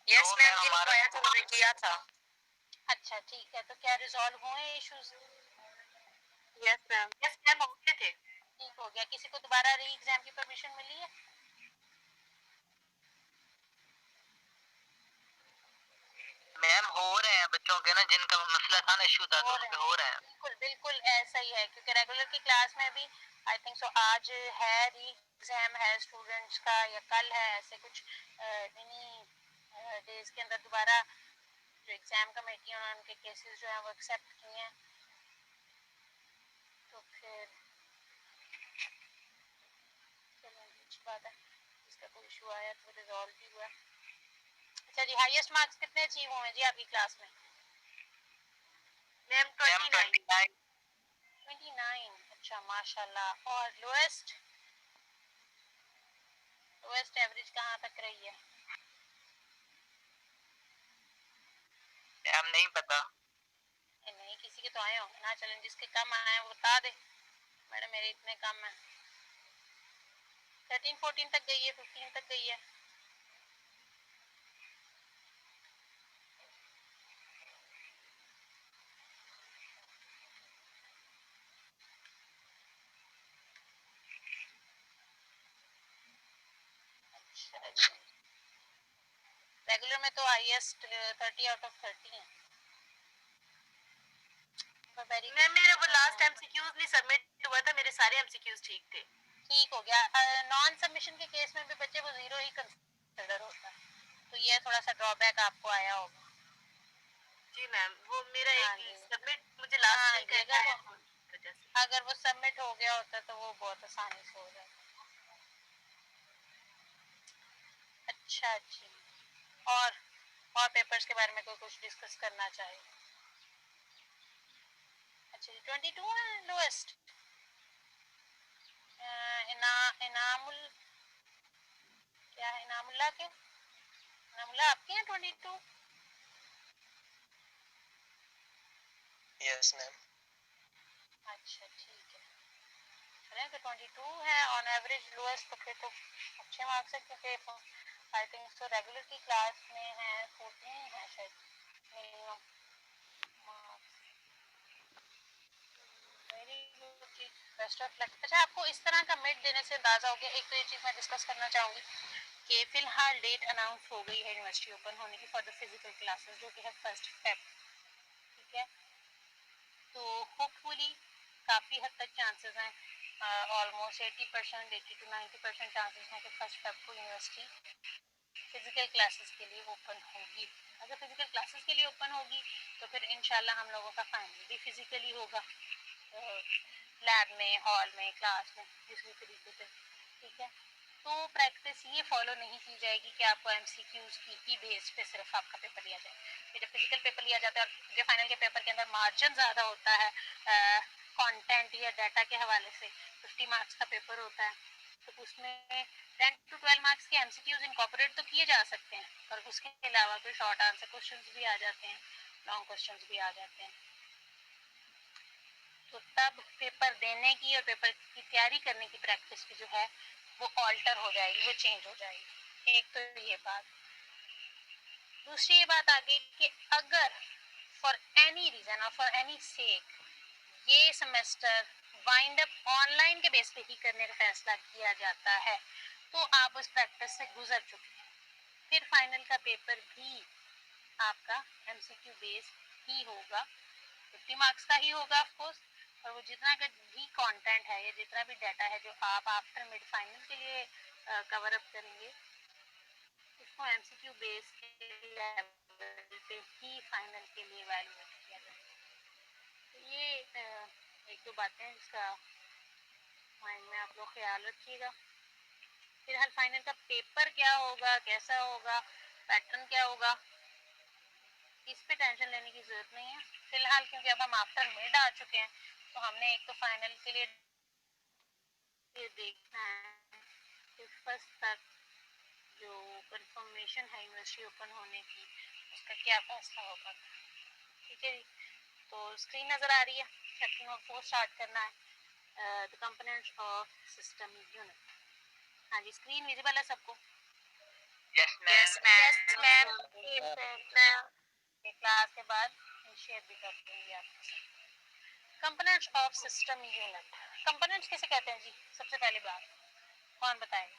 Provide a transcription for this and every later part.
Yes ma'am, जिनको आया था उन्होंने किया था। अच्छा ठीक है, तो क्या रिजॉल्व हुए इश्यूज? यस मैम हो गए थे। ठीक हो गया। किसी को दोबारा री एग्जाम की परमिशन मिली है? मैम हो रहे हैं बच्चों के ना, जिनका मसला था ना, इशू था, तो उनके हो रहे हैं। बिल्कुल बिल्कुल ऐसा ही है, क्योंकि रेगुलर की क्लास में भी आई थिंक सो आज है री एग्जाम है स्टूडेंट्स का, या कल है, ऐसे कुछ इन्हीं डेज के अंदर दोबारा जो एग्जाम कमेटी है उनके केसेस जो है वो एक्सेप्ट किए हैं। तो फिर चलो अच्छी बात है, इसका कोई इशू आया तो रिजॉल्व भी हुआ। अच्छा जी, हाईएस्ट मार्क्स कितने अचीव हुए जी आपकी क्लास में? मैम 29। 29। अच्छा माशाल्लाह। और लोएस्ट लोएस्ट एवरेज कहाँ तक रही है? मैम नहीं पता। नहीं, किसी के तो आए होंगे ना। चलें, जिसके कम आए वो बता दे, मैडम मेरे इतने कम है। 13 14 तक गई है, 15 तक गई है। रेगुलर में तो हाईएस्ट 30 आउट ऑफ 30 है। मैम मेरे वो लास्ट एमसीक्यूज नहीं सबमिट हुआ था, मेरे सारे एमसीक्यूज ठीक थे। ठीक हो गया। नॉन सबमिशन के केस में भी बच्चे को जीरो ही कंसिडर होता है, तो ये थोड़ा सा ड्रॉबैक आपको आया होगा। जी मैम, वो मेरा एक सबमिट मुझे लास्ट वीक अगर वो सबमिट हो गया होता तो वो बहुत आसानी से हो जाता। अच्छा जी, और पेपर्स के बारे में कोई कुछ डिस्कस करना चाहे? अच्छा जी, 22 है लोएस्ट। इनामुल क्या है? इनामुल्ला के, इनामुल्ला आपके हैं 22? Yes ma'am. अच्छा ठीक है, चलें तो 22 है ऑन एवरेज लोएस्ट, तो फिर तो अच्छे मार्क्स है, क्योंकि आई थिंक सो रेगुलर की क्लास में है 14 है शायद मिनिमम मार्क्स। वेरी गुड जी, बेस्ट ऑफ लक। अच्छा, आपको इस तरह का मिड देने से अंदाजा हो गया। एक तो ये चीज़ मैं डिस्कस करना चाहूँगी कि फिलहाल डेट अनाउंस हो गई है यूनिवर्सिटी ओपन होने की फॉर द फिजिकल क्लासेस, जो कि है 1 फेब। ठीक है, तो होपफुली काफ़ी हद तक चांसेस हैं, ऑलमोस्ट 80% 80 to 90% चांसेस हैं कि 1 फेब को यूनिवर्सिटी फिजिकल क्लासेस के लिए ओपन होगी। अगर फिजिकल क्लासेस के लिए ओपन होगी तो फिर इंशाल्लाह हम लोगों का फाइनल भी फिजिकली होगा, लैब में, हॉल में, क्लास में, किसी तरीके से। ठीक है, तो प्रैक्टिस ये फॉलो नहीं की जाएगी कि आपको एमसीक्यूज की ही बेस पे सिर्फ आपका पेपर लिया जाए। जब फिजिकल पेपर लिया जाता है और जो फाइनल के पेपर के अंदर मार्जिन ज़्यादा होता है कंटेंट या डाटा के हवाले से, 50 मार्क्स का पेपर होता है, तो उसमें 10 to 12 मार्क्स के एमसीक्यूज इनकॉर्पोरेट तो किए जा सकते हैं, पर उसके अलावा कोई शॉर्ट आंसर क्वेश्चंस भी आ जाते हैं, लॉन्ग क्वेश्चंस भी आ जाते हैं। तो तब पेपर देने की और पेपर की तैयारी करने की प्रैक्टिस की जो है वो ऑल्टर हो जाएगी, वो चेंज हो जाएगी। एक तो ये बात। दूसरी ये बात आ गई कि अगर फॉर एनी रीजन और फॉर एनी सेक ये सेमेस्टर वाइंड अप ऑनलाइन के बेस पे ही करने का फैसला किया जाता है, तो आप उस प्रैक्टिस से गुजर चुके हैं। फिर फाइनल का पेपर भी आपका एमसीक्यू बेस ही होगा, 50 मार्क्स का ही होगा ऑफ कोर्स, और वो जितना भी कंटेंट है या जितना भी डाटा है जो आप आफ्टर मिड फाइनल के लिए कवर अप करेंगे, उसको एमसीक्यू बेस के लेवल पे ही फाइनल के लिए वैल्यूएट किया जाएगा। तो ये एक दो बातें जिसका माइंड में आप लोग ख्याल रखिएगा। फिलहाल फाइनल का पेपर क्या होगा, कैसा होगा, पैटर्न क्या होगा, इस पे टेंशन लेने की जरूरत नहीं है फिलहाल, क्योंकि अब हम आफ्टर मिड आ चुके हैं। तो हमने एक तो फाइनल के लिए देखना है कि फर्स्ट तक जो कंफर्मेशन है यूनिवर्सिटी ओपन होने की, उसका क्या फैसला होगा। ठीक है जी, तो स्क्रीन नज़र आ रही है, सेक्शन ऑफ 4 स्टार्ट करना है, the components of system unit. हाँ जी, स्क्रीन विजिबल है सबको? Yes Yes, ma'am. ma'am. Class के बाद शेयर भी कर दूंगी आपके साथ। Components of system unit, components किसे कहते हैं जी? सबसे पहली बात कौन बताएगा?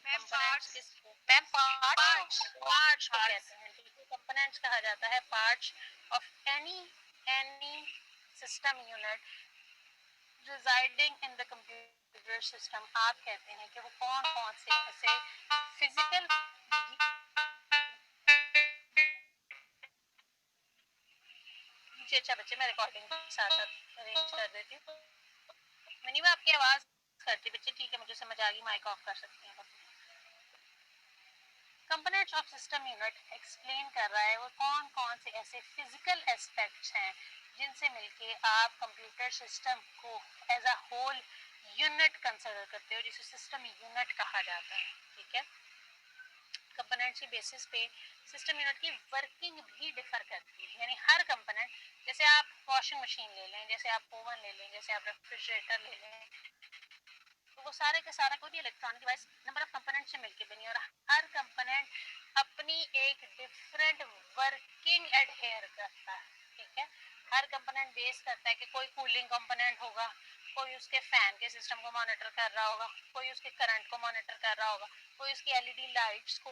Ma'am, components parts. किस मैम पार्ट्स को कहते हैं। कंपोनेंट्स कहा जाता है parts of any system unit residing in the computer system. आप कहते हैं कि वो कौन कौन से ऐसे फिजिकल जी अच्छा बच्चे, मैं रिकॉर्डिंग के साथ अरेंज कर देती हूँ। मैंने आपकी आवाज करती बच्चे, ठीक है, मुझे समझ आ गई, माइक ऑफ कर सकती हैं। Components of system unit explain कर रहा है वो कौन कौन से ऐसे फिजिकल एस्पेक्ट्स हैं जिनसे मिलके आप कंप्यूटर सिस्टम को as a whole unit consider करते हो, जिसे सिस्टम यूनिट कहा जाता है। ठीक है, कंपोनेंट्स की बेसिस पे सिस्टम यूनिट की वर्किंग भी डिफर करती है। यानी हर कंपोनेंट, जैसे आप वॉशिंग मशीन ले लें, जैसे आप ओवन ले लें, जैसे आप रेफ्रिजरेटर ले लें, तो वो सारे का सारा कोई भी electronic device number of component से मिलके बनी, और हर कंपोनेंट अपनी एक डिफरेंट वर्किंग एडहेयर करता है। ठीक है, हर कंपोनेंट बेस करता है कि कोई कूलिंग कंपोनेंट होगा, कोई उसके फैन के सिस्टम को मॉनिटर कर रहा होगा, कोई उसके करंट को मॉनिटर कर रहा होगा, कोई उसकी एलईडी लाइट्स को,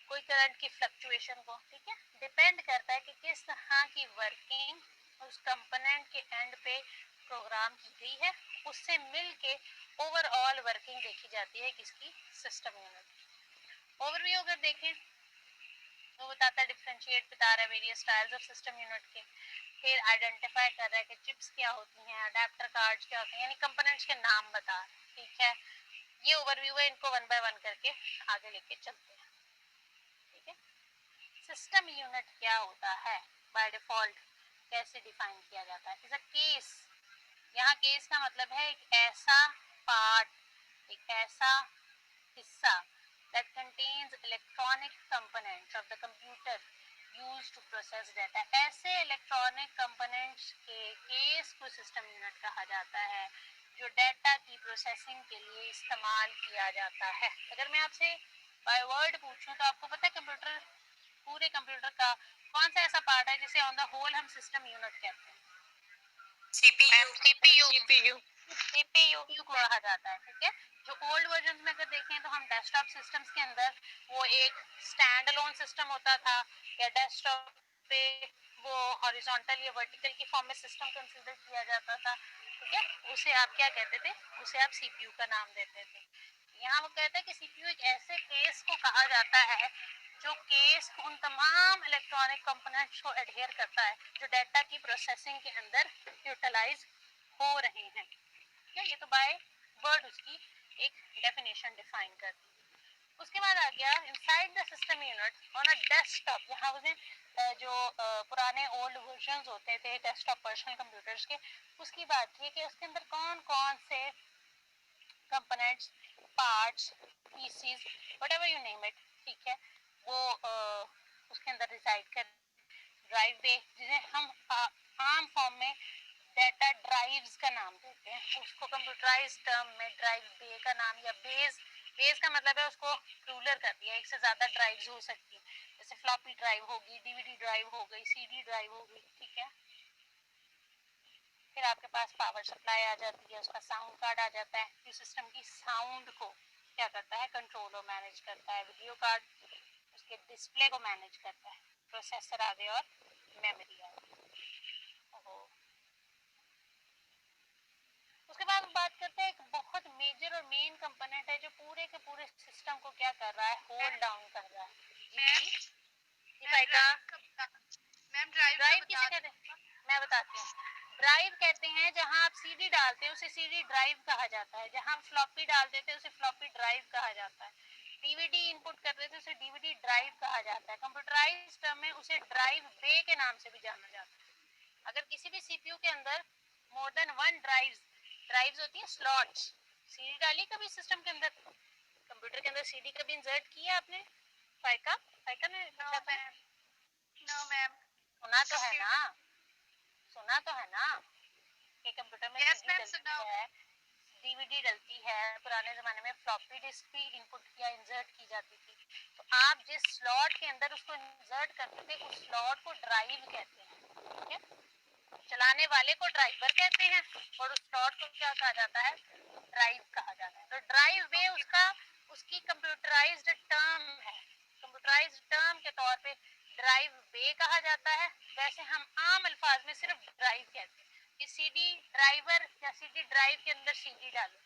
कोई करंट की फ्लक्चुएशन को। ठीक है, डिपेंड करता है कि किस तरह की वर्किंग उस कंपोनेंट के एंड पे प्रोग्राम की गई है, उससे मिलके ओवरऑल वर्किंग देखी जाती है किसकी? System unit. ओवरव्यू अगर देखें तो बताता है, डिफरेंशिएट बता रहा है various types of system unit के, फिर आइडेंटिफाई कर रहा है कि चिप्स क्या होती हैं, अडेप्टर कार्ड्स क्या होते हैं, यानी कंपोनेंट्स के नाम बता रहा है। ठीक है, ये ओवरव्यू है, इनको वन बाय वन करके आगे लेके चलते हैं। ठीक है, सिस्टम यूनिट क्या होता है बाय डिफॉल्ट, कैसे डिफाइन किया जाता है? इज अ केस, यहाँ केस का मतलब है एक ऐसा पार्ट, एक ऐसा हिस्सा that contains electronic components of the computer used to process data। ऐसे इलेक्ट्रॉनिक कंपोनेंट्स के केस को सिस्टम यूनिट कहा जाता है जो डेटा की प्रोसेसिंग के लिए इस्तेमाल किया जाता है। अगर मैं आपसे बाय वर्ड पूछूं तो आपको पता है कंप्यूटर, पूरे कंप्यूटर का कौन सा ऐसा पार्ट है जिसे ऑन द होल हम सिस्टम यूनिट कहते हैं? सीपीयू को कहा जाता है। ठीक है, जो ओल्ड वर्जन में अगर देखें तो हम डेस्कटॉप सिस्टम्स के अंदर वो एक स्टैंड अलोन सिस्टम होता था, या डेस्कटॉप पे वो हॉरिजॉन्टल या वर्टिकल की फॉर्म में सिस्टम कंसीडर किया जाता था। ठीक है, उसे आप क्या कहते थे? उसे आप सीपीयू का नाम देते थे। यहाँ वो कहता है कि सीपीयू एक ऐसे केस को कहा जाता है जो केस उन तमाम इलेक्ट्रॉनिक कंपोनेंट्स को एडहेयर करता है जो डेटा की प्रोसेसिंग के अंदर यूटिलाइज हो रहे हैं। क्या ये तो बाय वर्ड उसकी एक डेफिनेशन डिफाइन कर दी। उसके बाद आ गया inside the system unit on a desktop. यहाँ उसने जो पुराने ओल्ड वर्जन्स होते थे डेस्कटॉप पर्सनल कंप्यूटर्स के, उसकी बात की कि उसके अंदर कौन कौन से components, parts, pieces, whatever you name it, ठीक है, वो उसके अंदर रिसाइड कर। ड्राइव बे, जिन्हें हम आम फॉर्म में डेटा ड्राइव्स का नाम देते हैं, उसको कंप्यूटराइज्ड टर्म में ड्राइव बे का नाम, या बेस, बेस का मतलब है उसको रूलर कर दिया, एक से ज्यादा ड्राइव्स हो सकती है, जैसे फ्लॉपी ड्राइव होगी, डीवीडी ड्राइव हो गई, सीडी ड्राइव हो गई। ठीक है, फिर आपके पास पावर सप्लाई आ जाती है, उसका साउंड कार्ड आ जाता है, जो सिस्टम की साउंड को क्या करता है? कंट्रोल और मैनेज करता है। वीडियो कार्ड उसके डिस्प्ले को मैनेज करता है। प्रोसेसर आ गए और मेमोरी आ गई। उसके बाद हम बात करते हैं एक बहुत मेजर और मेन कंपोनेंट है जो पूरे के पूरे सिस्टम को क्या कर रहा है? होल्ड डाउन कर रहा है। मैम ड्राइव किसे कहते हैं? मैं बताती हूँ। ड्राइव कहते हैं जहां आप सीडी डालते हैं उसे सीडी ड्राइव कहा जाता है, जहां आप फ्लॉपी डाल देते हैं उसे फ्लॉपी ड्राइव कहा जाता है, डीवीडी इनपुट कर देते हैं उसे डीवीडी ड्राइव कहा जाता है। कंप्यूटराइज्ड टर्म में उसे ड्राइव बे के नाम से भी जाना जाता है। अगर किसी भी सीपीयू के अंदर मोर देन वन ड्राइव्स होती है, स्लॉट्स, सीडी डाली कभी सिस्टम के अंदर, कंप्यूटर के अंदर सीडी कभी इंसर्ट किया आपने? फाइका ने नो मैम। सुना तो है ना, सुना तो है ना कि कंप्यूटर में Yes, सीडी ma'am, डलती सुना। है, डीवीडी डलती है, पुराने ज़माने में फ्लॉपी डिस्क भी इनपुट या इंसर्ट की जाती थी, तो आप जिस स्लॉट के अंदर उसको इंसर्ट करते थे उस स्लॉट को ड्राइव कहते हैं, ठीक है। चलाने वाले को ड्राइवर कहते हैं और उस स्लॉट को क्या कहा जाता है, ड्राइव कहा जाता है। तो ड्राइव वे उसकी कंप्यूटराइज्ड टर्म है, कंप्यूटराइज्ड टर्म के तौर पे ड्राइव वे कहा जाता है। वैसे हम आम अल्फाज में सिर्फ ड्राइव कहते हैं कि सीडी ड्राइवर या सीडी ड्राइव के अंदर सीडी डालो,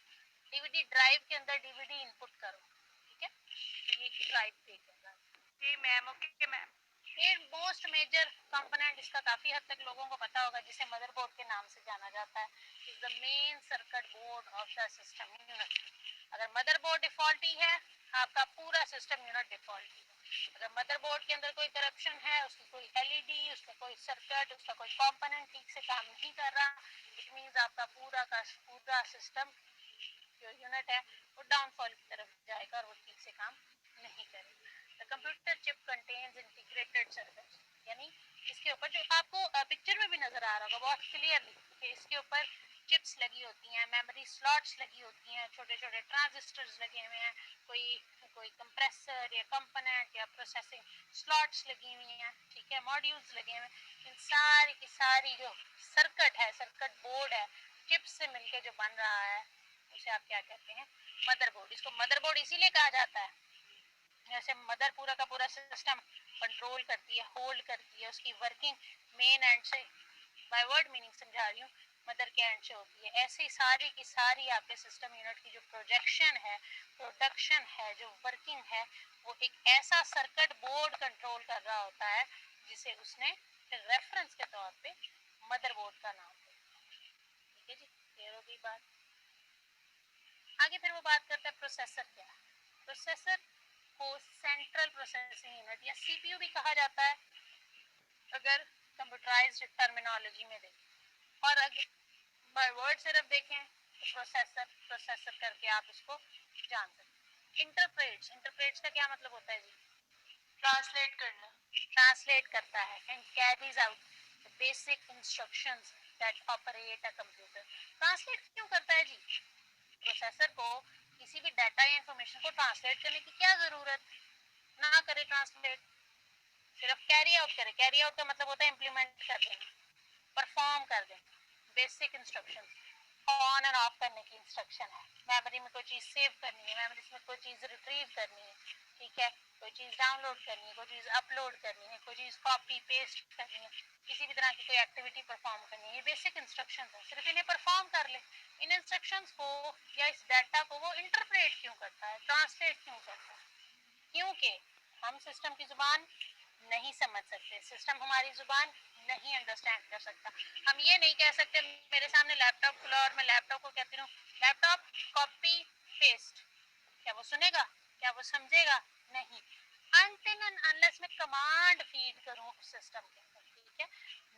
डीवीडी ड्राइव के अंदर डीवीडी इनपुट करो, ठीक है। तो ये ड्राइव वे कहता है। जी मैम, ओके मैम। ये मोस्ट मेजर कंपोनेंट इसका काफी हद तक लोगों को पता होगा, जिसे मदरबोर्ड के नाम से जाना जाता है, is the main circuit board of the system unit. अगर मदरबोर्ड डिफॉल्टी है, आपका पूरा सिस्टम यूनिट डिफॉल्टी है। अगर मदरबोर्ड के अंदर कोई करप्शन है, उसकी कोई एलईडी, उसका कोई सर्किट, उसका कोई कंपोनेंट ठीक से काम नहीं कर रहा, इट मींस आपका पूरा सिस्टम जो यूनिट है वो डाउनफॉल की तरफ जाएगा और वो ठीक से काम नहीं करेगा। The computer chip contains integrated circuits, यानी इसके ऊपर जो आपको पिक्चर में भी नजर आ रहा होगा बहुत क्लियरली कि इसके ऊपर चिप्स लगी होती हैं, मेमोरी स्लॉट्स लगी होती हैं, छोटे छोटे ट्रांजिस्टर्स लगे हुए हैं, कोई कोई कंप्रेसर या कंपोनेंट या प्रोसेसिंग स्लॉट्स लगी हुई हैं, ठीक है, मॉड्यूल्स लगे हुए हैं। इन सारी की सारी जो सर्किट है, सर्किट बोर्ड है, चिप्स से मिलके जो बन रहा है, उसे आप क्या कहते हैं, मदरबोर्ड। इसको मदरबोर्ड इसीलिए कहा जाता है, जैसे मदर पूरा का पूरा सिस्टम कंट्रोल करती है, होल्ड करती है, उसकी वर्किंग मेन एंड से, बाय वर्ड मीनिंग समझा रही हूँ, मदर के एंड से होती है। ऐसे सारी की सारी आपके सिस्टम यूनिट की जो प्रोजेक्शन है, प्रोडक्शन है, जो वर्किंग है, वो एक ऐसा सर्किट बोर्ड कंट्रोल कर रहा होता है जिसे उसने रेफरेंस के तौर पे मदरबोर्ड का नाम दिया। ठीक है जी, क्लियर हो गई बात। आगे फिर वो बात करता है प्रोसेसर क्या है। प्रोसेसर को सेंट्रल प्रोसेसिंग यूनिट या सीपीयू भी कहा जाता है अगर कंप्यूटराइज्ड टर्मिनोलॉजी में देखें, और अगर बाय वर्ड सिर्फ देखें तो प्रोसेसर करके आप इसको जान सकते हैं। इंटरप्रेट्स का क्या मतलब होता है जी, ट्रांसलेट करना, ट्रांसलेट करता है and carries out the basic instructions that operate a computer. Translate क्यों करता है जी, प्रोसेसर को किसी भी डाटा या इंफॉर्मेशन को ट्रांसलेट करने की क्या जरूरत, ना करे ट्रांसलेट, सिर्फ कैरी आउट करे। कैरी आउट का मतलब होता है इम्प्लीमेंट कर देना, परफॉर्म कर देना। Basic instruction on end of करने की इंस्ट्रक्शन है। मेमोरी में कोई चीज सेव करनी है, मेमोरी में कोई चीज रिट्रीव करनी है, ठीक है, कोई चीज डाउनलोड करनी है, कोई चीज अपलोड करनी है, कोई चीज कॉपी पेस्ट करनी है, किसी भी तरह की कोई एक्टिविटी परफॉर्म करनी है, ये बेसिक इंस्ट्रक्शन है। सिर्फ इन्हें परफॉर्म कर ले। इन इंस्ट्रक्शंस को या इस डाटा को वो इंटरप्रेट क्यों करता है, ट्रांसलेट क्यों करता है, क्योंकि हम सिस्टम की जुबान नहीं समझ सकते, सिस्टम हमारी जुबान नहीं अंडरस्टैंड कर सकता। हम ये नहीं कह सकते मेरे सामने लैपटॉप खुला और मैं लैपटॉप को कहती हूँ लैपटॉप कॉपी पेस्ट, क्या वो सुनेगा, क्या वो समझेगा, नहीं। अनटिल एंड अनलेस मैं कमांड फीड करूँ उस सिस्टम के अंदर, ठीक है।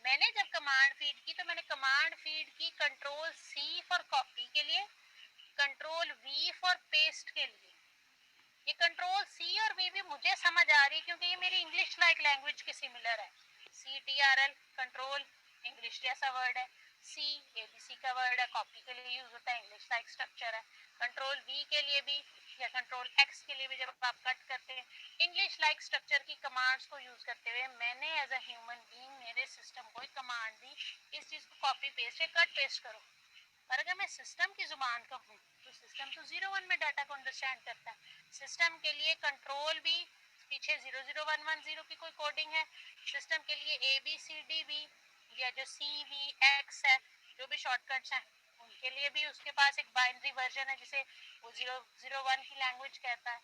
मैंने जब कमांड फीड की तो मैंने कमांड फीड की कंट्रोल सी फॉर कॉपी के लिए, कंट्रोल वी फॉर पेस्ट के लिए। ये कंट्रोल सी और वी भी मुझे समझ आ रही है क्योंकि ये मेरी इंग्लिश लाइक लैंग्वेज के सिमिलर है। C T R L control English जैसा वर्ड है, सी एबीसी का वर्ड है, कॉपी के लिए यूज होता है, इंग्लिश लाइक स्ट्रक्चर है। कंट्रोल वी के लिए भी या कंट्रोल एक्स के लिए भी जब आप कट करते हैं इंग्लिश लाइक स्ट्रक्चर की कमांड्स को यूज करते हुए मैंने एज अ ह्यूमन बीइंग मेरे सिस्टम को एक कमांड दी, इस चीज को कॉपी पेस्ट या कट पेस्ट करो। पर अगर मैं सिस्टम की जुबान का हूँ तो सिस्टम तो 01 में डाटा को अंडरस्टैंड करता है। सिस्टम के लिए कंट्रोल भी पीछे 00110 की कोई कोडिंग है, सिस्टम के लिए ए बी सी डी भी या जो सी वी एक्स है, जो भी शॉर्टकट्स हैं उनके लिए भी उसके पास एक बाइनरी वर्जन है जिसे वो 001 की लैंग्वेज कहता है।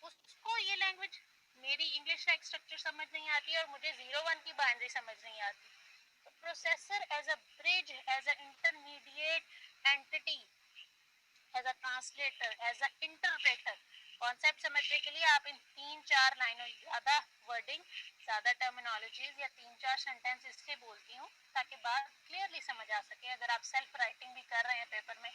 उसको ये लैंग्वेज मेरी इंग्लिश लाइक स्ट्रक्चर समझ नहीं आती और मुझे 01 की बाइनरी समझ नहीं आती। Processor as a bridge, as an intermediate entity, as a translator, as a interpreter, concept समझने के लिए आप इन 3-4 लाइनों, ज्यादा वर्डिंग, ज्यादा टर्मिनोलॉजीज या 3-4 सेंटेंस इसलिए बोलती हूँ ताकि बात क्लियरली समझ आ सके। अगर आप सेल्फ राइटिंग भी कर रहे हैं पेपर में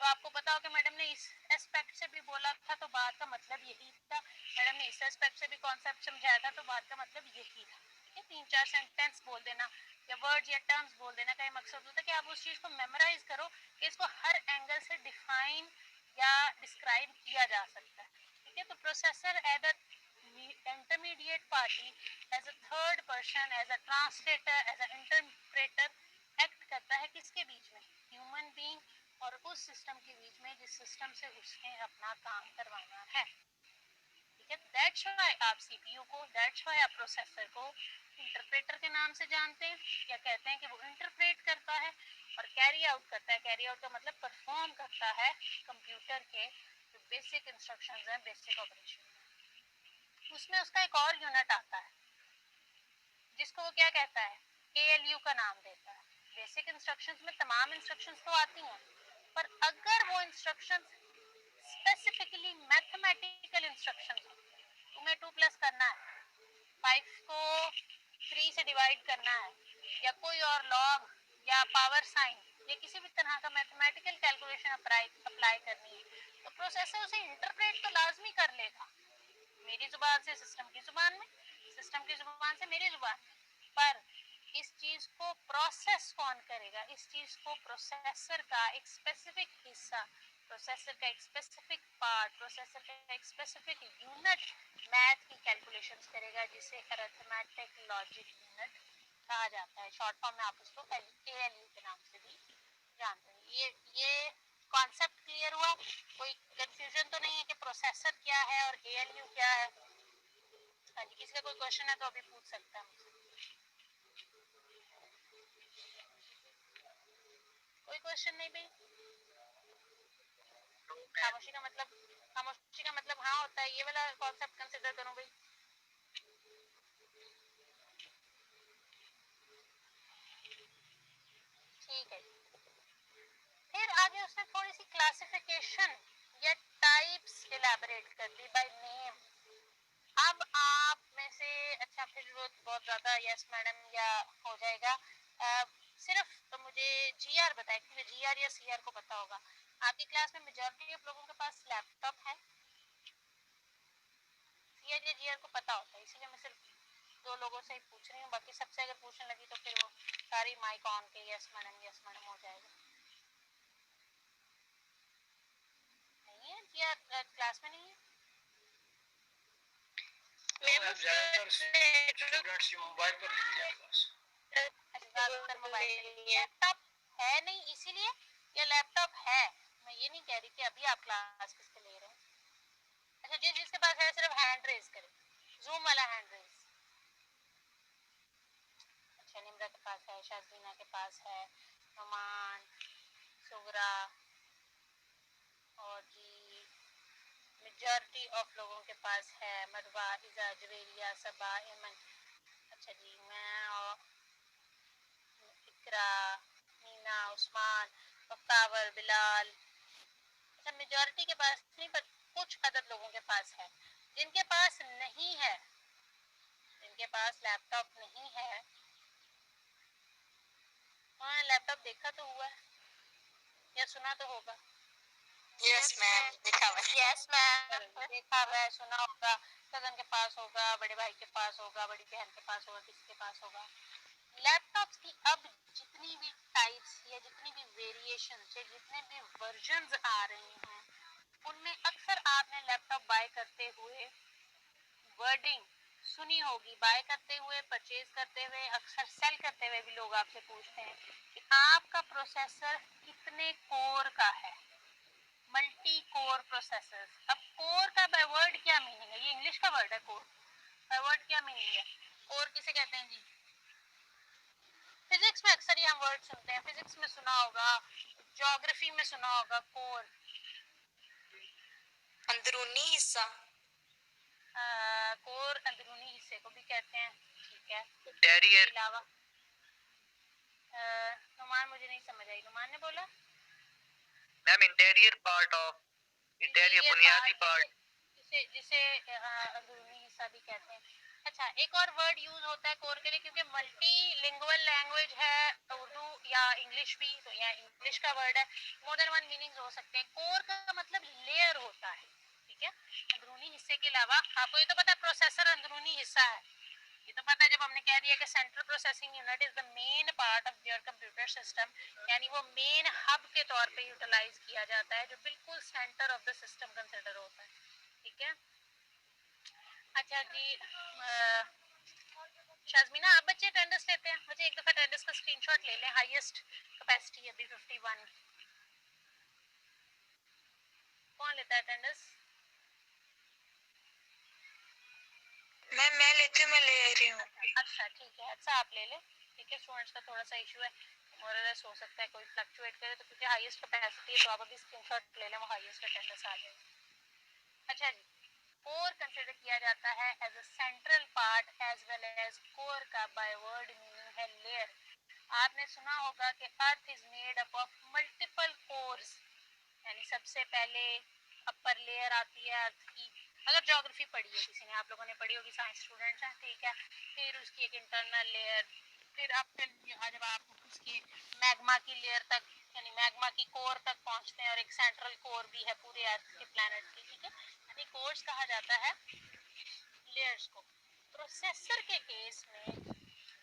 तो आपको पता हो कि मैडम ने इस एस्पेक्ट से भी बोला था तो बात का मतलब यही था, मैडम ने इस एस्पेक्ट से भी कॉन्सेप्ट समझाया था तो बात का मतलब यही था। 3-4 सेंटेंस बोल देना या वर्ड्स या टर्म्स बोल देना का मकसद होता है कि आप उस चीज को मेमोराइज करो कि इसको हर एंगल से डिफाइन या डिस्क्राइब किया जा सकता है, ठीक है। तो processor as a intermediate party, as a third person, as a translator, as a interpreter act करता है किसके बीच में, ह्यूमन बीइंग और उस सिस्टम के बीच में जिस सिस्टम से उसने अपना काम करवाना है, ठीक है। दैट्स व्हाई आप सीपीयू को, दैट्स व्हाई आप प्रोसेसर को इंटरप्रेटर के नाम से जानते हैं, या कहते हैं कि वो इंटरप्रेट करता है और कैरी आउट करता है। कैरी आउट का मतलब परफॉर्म करता है कंप्यूटर के जो बेसिक इंस्ट्रक्शंस हैं, बेसिक ऑपरेशन। उसमें उसका एक और यूनिट आता है जिसको वो क्या कहता है, एएलयू का नाम देता है। बेसिक इंस्ट्रक्शंस में तमाम इंस्ट्रक्शंस तो आती हैं, पर अगर वो इंस्ट्रक्शंस स्पेसिफिकली मैथमेटिकल इंस्ट्रक्शंस हो, तुम्हें 2+ करना है, 5 को 3 से डिवाइड करना है, या कोई और लॉग या पावर साइन या किसी भी तरह का मैथमेटिकल कैलकुलेशन अप्लाई करनी है, तो प्रोसेसर उसे इंटरप्रेट तो लाजमी कर लेगा, मेरी जुबान से सिस्टम की जुबान में, सिस्टम की जुबान से मेरी जुबान में। पर इस चीज को प्रोसेस कौन करेगा, इस चीज को प्रोसेसर का एक स्पेसिफिक हिस्सा, प्रोसेसर का एक स्पेसिफिक पार्ट, प्रोसेसर का एक स्पेसिफिक यूनिट मैथ की कैलकुलेशंस करेगा, जिसे अरिथमेटिक लॉजिक यूनिट कहा जाता है। शॉर्ट फॉर्म में आप उसको एएलयू के नाम से भी जानते हैं। ये कॉन्सेप्ट क्लियर हुआ? कोई कंफ्यूजन तो नहीं है कि प्रोसेसर क्या है और एएलयू क्या है? हाँ जी, किसी का कोई क्वेश्चन है तो अभी पूछ सकता है मुझसे। कोई क्वेश्चन नहीं भाई? खामोशी का मतलब हाँ होता है, ये वाला कॉन्सेप्ट कंसिडर करूं भाई? ठीक है। फिर आगे उसने थोड़ी सी क्लासिफिकेशन या टाइप्स इलैबोरेट कर दी बाय नेम। अब आप में से, अच्छा फिर वो बहुत ज्यादा यस मैडम या हो जाएगा, सिर्फ तो मुझे जीआर बताए, क्योंकि जीआर या सीआर को पता होगा। आपकी क्लास में मेजॉरिटी ऑफ लोगों के पास लैपटॉप है? सीआर या जीआर को पता होता है, इसीलिए मैं सिर्फ 2 लोगों से ही पूछ रही हूँ, बाकी सबसे अगर पूछने लगी तो फिर वो सारी माइक ऑन के यस मैडम हो जाएगा। नहीं है जीआर क्लास में? नहीं है मैम, ज्यादातर स्टूडेंट्स मोबाइल पर लेते हैं क्लास। ज्यादातर मोबाइल लैपटॉप है नहीं इसीलिए, या लैपटॉप है? मैं ये नहीं कह रही कि अभी आप क्लास किसके ले रहे हैं। अच्छा, जिसके पास है सिर्फ हैंड रेज करे, जूम वाला हैंड रेज। अच्छा, निम्रा के पास है, शाजमीना के पास है, नुमान, सुगरा, और जी मेजॉरिटी ऑफ लोगों के पास है, मरवा, इजा, जवेरिया, सबा, एमन। अच्छा जी, मैं और इकरा, मीना, उस्मान, बख्तावर, बिलाल। अच्छा, मेजॉरिटी के पास नहीं, पर कुछ अदद लोगों के पास है। जिनके पास नहीं है, जिनके पास लैपटॉप नहीं है, हाँ लैपटॉप देखा तो हुआ है या सुना तो होगा? यस मैम, देखा हुआ है। यस मैम, देखा हुआ है, सुना होगा, कजन के पास होगा, बड़े भाई के पास होगा, बड़ी बहन के पास होगा, किसी के पास होगा। लैपटॉप्स की अब जितनी भी टाइप्स या जितनी भी वेरिएशन या जितने भी वर्जन्स आ रहे हैं, उनमें अक्सर आपने लैपटॉप बाय करते हुए वर्डिंग सुनी होगी। बाय करते हुए, परचेज करते हुए, अक्सर सेल करते हुए भी लोग आपसे पूछते हैं कि आपका प्रोसेसर कितने कोर का है, मल्टी कोर प्रोसेसर। अब कोर का बाय वर्ड क्या मीनिंग है? ये इंग्लिश का वर्ड है कोर, बाय वर्ड क्या मीनिंग है? कोर किसे कहते हैं जी? फिजिक्स में अक्सर ये हम वर्ड सुनते हैं, फिजिक्स में सुना होगा, ज्योग्राफी में सुना होगा कोर, अंदरूनी हिस्सा। कोर अंदरूनी हिस्से को भी कहते हैं, ठीक है। इंटीरियर के अलावा नुमान मुझे नहीं समझ आई, नुमान ने बोला ma'am interior part of, interior बुनियादी पार्ट, जिसे जिसे अंदरूनी हिस्सा भी कहते हैं। अच्छा, एक और वर्ड यूज होता है कोर के लिए, क्योंकि मल्टी लिंगुअल लैंग्वेज है उर्दू या इंग्लिश भी, तो यहाँ इंग्लिश का वर्ड है, मोर देन वन मीनिंग्स हो सकते हैं। कोर का मतलब लेयर होता है, ठीक है। अंदरूनी हिस्से के अलावा आपको ये तो पता है प्रोसेसर अंदरूनी हिस्सा है, ये तो पता है जब हमने कह दिया कि central processing unit is the main part of your computer system, यानी वो मेन हब के तौर पे यूटिलाइज किया जाता है जो बिल्कुल centre of the system consider होता है, ठीक है। अच्छा जी, शाज़मीना आप बच्चे अटेंडेंस लेते हैं, मुझे एक दफ़ा अटेंडेंस का स्क्रीनशॉट ले लें। हाईएस्ट कैपेसिटी अभी 51, कौन लेता है अटेंडेंस? मैं लेती हूँ, मैं ले रही हूँ। अच्छा ठीक है, अच्छा आप ले लें, ठीक है। स्टूडेंट्स का थोड़ा सा इशू है, मोरलेस हो सकता है कोई फ्लक्चुएट करे, तो क्योंकि हाईएस्ट कैपेसिटी है तो आप अभी स्क्रीनशॉट ले लें, वो हाईएस्ट अटेंडेंस आ जाए। अच्छा जी, कोर कंसिडर किया जाता है as a central part as well as core का बाय वर्ड मीनिंग है लेयर। आपने सुना होगा कि earth is made up of multiple cores, यानी सबसे पहले अपर लेयर आती है अर्थ की, अगर ज्योग्राफी पढ़ी है किसी ने, आप लोगों ने पढ़ी होगी, साइंस स्टूडेंट्स हैं, ठीक है। फिर उसकी एक इंटरनल लेयर, फिर जब आप उसकी मैग्मा की लेयर तक यानी मैग्मा की कोर तक पहुंचते हैं, और एक सेंट्रल कोर भी है पूरे अर्थ के प्लैनेट की, ठीक है। यानी कोर्स कहा जाता है लेयर्स को। प्रोसेसर के केस में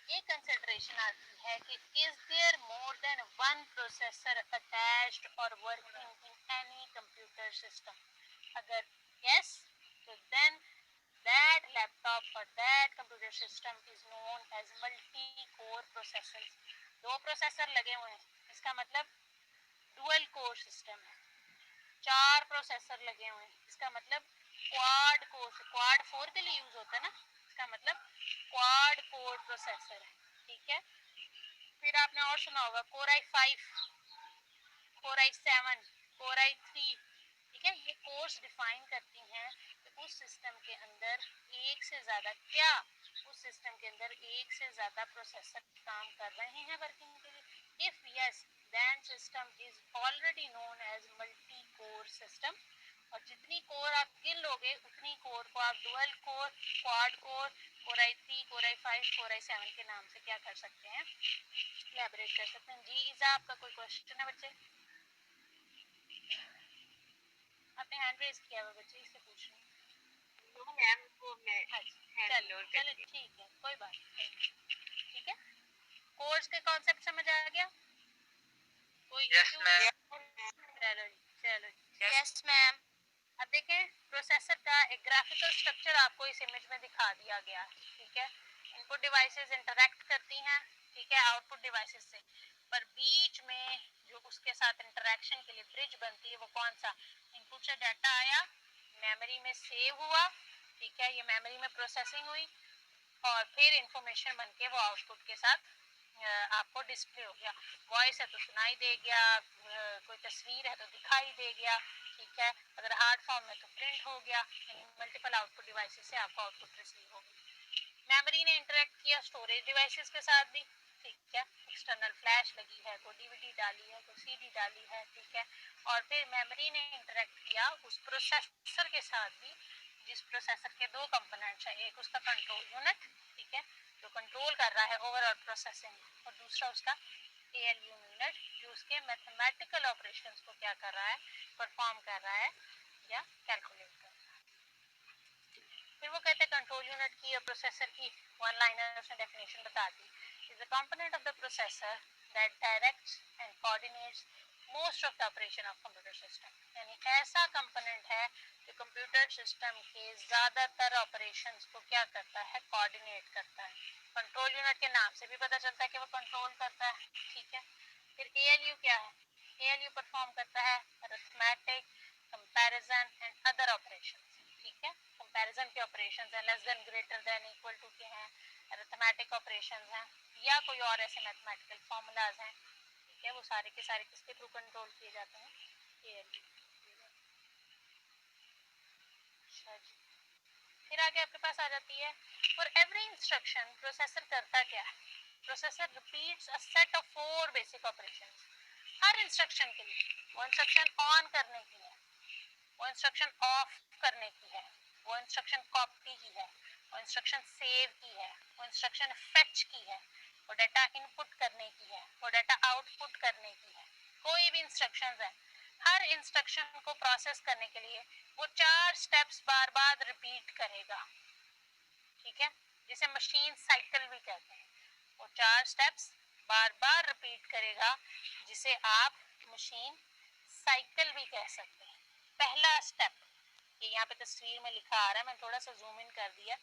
ये कंसिडरेशन आती है कि is there more than one processor attached और working in any computer system. अगर यस, तो देन दैट लैपटॉप और that computer system is known as multi core processor. दो प्रोसेसर लगे हुए हैं, इसका मतलब डुअल कोर सिस्टम है। चार प्रोसेसर लगे हुए हैं, इसका मतलब क्वाड कोर, क्वाड 4 के लिए यूज होता है ना, इसका मतलब क्वाड कोर प्रोसेसर है, ठीक है। फिर आपने और सुना होगा core i5, core i7, core i3, ठीक है। ये कोर्स डिफाइन करती हैं कि उस सिस्टम के अंदर एक से ज्यादा क्या, उस सिस्टम के अंदर एक से ज्यादा प्रोसेसर काम कर रहे हैं वर्किंग के लिए। If yes, then system is already known as multi core system. और जितनी कोर आप गिन लोगे उतनी कोर को आप dual core, quad core, core i3, core i5, core i7 के नाम से क्या कर सकते हैं, इलैबोरेट कर सकते हैं। जी इजा, आपका कोई क्वेश्चन है बच्चे? आपने हैंड रेज किया हुआ बच्चे, इससे पूछ रही हूँ। मैम वो मैं चलो चलो ठीक है, कोई बात नहीं, ठीक है। कोर्स के कॉन्सेप्ट समझ आ गया? कोई यस मैम। चलो चलो यस मैम। अब देखें, प्रोसेसर का एक ग्राफिकल स्ट्रक्चर आपको इस इमेज में दिखा दिया गया, ठीक है। इनपुट डिवाइसेस इंटरेक्ट करती हैं, ठीक है, आउटपुट डिवाइसेस से, पर बीच में जो उसके साथ इंटरेक्शन के लिए ब्रिज बनती है वो कौन सा, इनपुट से डाटा आया, मेमोरी में सेव हुआ, ठीक है, ये मेमोरी में प्रोसेसिंग हुई, और फिर इंफॉर्मेशन बन के वो आउटपुट के साथ आपको डिस्प्ले हो गया। वॉइस है तो सुनाई दे गया, कोई तस्वीर है तो दिखाई दे गया, ठीक है। अगर हार्ड फॉर्म में तो प्रिंट हो गया, मल्टीपल आउटपुट डिवाइसेस से आपको आउटपुट रिसीव हो गया। मेमोरी ने इंटरेक्ट किया स्टोरेज डिवाइसेस के साथ भी, ठीक है, एक्सटर्नल फ्लैश लगी है, कोई डीवीडी डाली है, कोई सीडी डाली है, ठीक है। और फिर मेमोरी ने इंटरेक्ट किया उस प्रोसेसर के साथ भी, जिस प्रोसेसर के दो कंपोनेंट्स हैं, एक उसका कंट्रोल यूनिट, ठीक है, जो कंट्रोल कर रहा है ओवरऑल प्रोसेसिंग, और दूसरा उसका ALU यूनिट जो उसके मैथमेटिकल ऑपरेशंस को क्या कर रहा है, परफॉर्म कर रहा है या कैलकुलेट कर रहा है। फिर वो कहते हैं कंट्रोल यूनिट की और प्रोसेसर की वन लाइनर उसने डेफिनेशन बता दी, is the component of the processor that directs and coordinates most of the operation of computer system. यानी ऐसा कंपोनेंट है जो कंप्यूटर सिस्टम के ज्यादातर ऑपरेशंस को क्या करता है, कोऑर्डिनेट करता है। कंट्रोल यूनिट के नाम से भी पता चलता है कि वो कंट्रोल करता है, ठीक है। फिर ALU क्या है, ALU परफॉर्म करता है arithmetic, comparison and other operations, ठीक है। कंपैरिजन के ऑपरेशंस हैं, less than, greater than, equal to के हैं, अरिथमेटिक ऑपरेशंस हैं, या कोई और ऐसे मैथमेटिकल फार्मूलाज हैं, ठीक है। वो सारे के सारे किसके थ्रू कंट्रोल किए जाते हैं, ALU। अच्छा जी, फिर आगे आपके पास आ जाती है फॉर एवरी इंस्ट्रक्शन प्रोसेसर करता क्या है, processor repeats a set of 4 basic operations her instruction के लिए। वो इंस्ट्रक्शन ऑन करने की है, वो इंस्ट्रक्शन ऑफ करने की है, वो इंस्ट्रक्शन कॉपी की है, वो इंस्ट्रक्शन सेव की है, वो इंस्ट्रक्शन फेच की है, वो डाटा इनपुट करने की है, वो डाटा आउटपुट करने की है। कोई भी इंस्ट्रक्शंस है, हर इंस्ट्रक्शन को प्रोसेस करने के लिए वो 4 स्टेप्स बार बार रिपीट करेगा, ठीक है। जिस इसे मशीन साइकिल भी कहते हैं। वो 4 स्टेप्स बार बार रिपीट करेगा जिसे आप मशीन साइकिल भी कह सकते हैं। पहला स्टेप, ये यहाँ पे तस्वीर में लिखा आ रहा है, मैं थोड़ा सा जूम इन कर दिया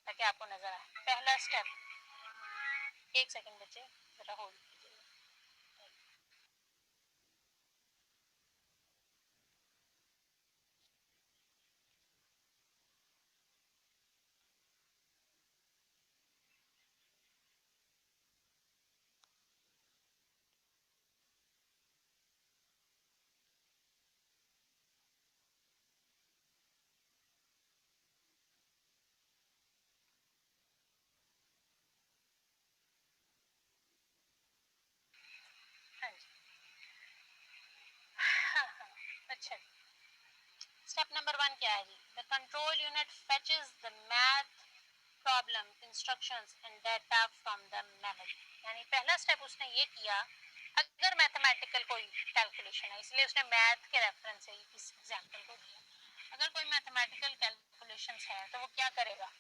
ताकि आपको नजर आए। पहला स्टेप, एक सेकंड बच्चे जरा होल्ड कीजिए। हाँ जी, हाँ हाँ, अच्छा। स्टेप नंबर 1 क्या है जी? The control unit fetches the math problem instructions and data from the memory. यानी पहला स्टेप उसने ये किया, अगर मैथमेटिकल कोई कैलकुलेशन है, इसलिए उसने मैथ के रेफरेंस से इस एग्जांपल को दिया। अगर कोई मैथमेटिकल कैलकुलेशंस है तो वो क्या करेगा?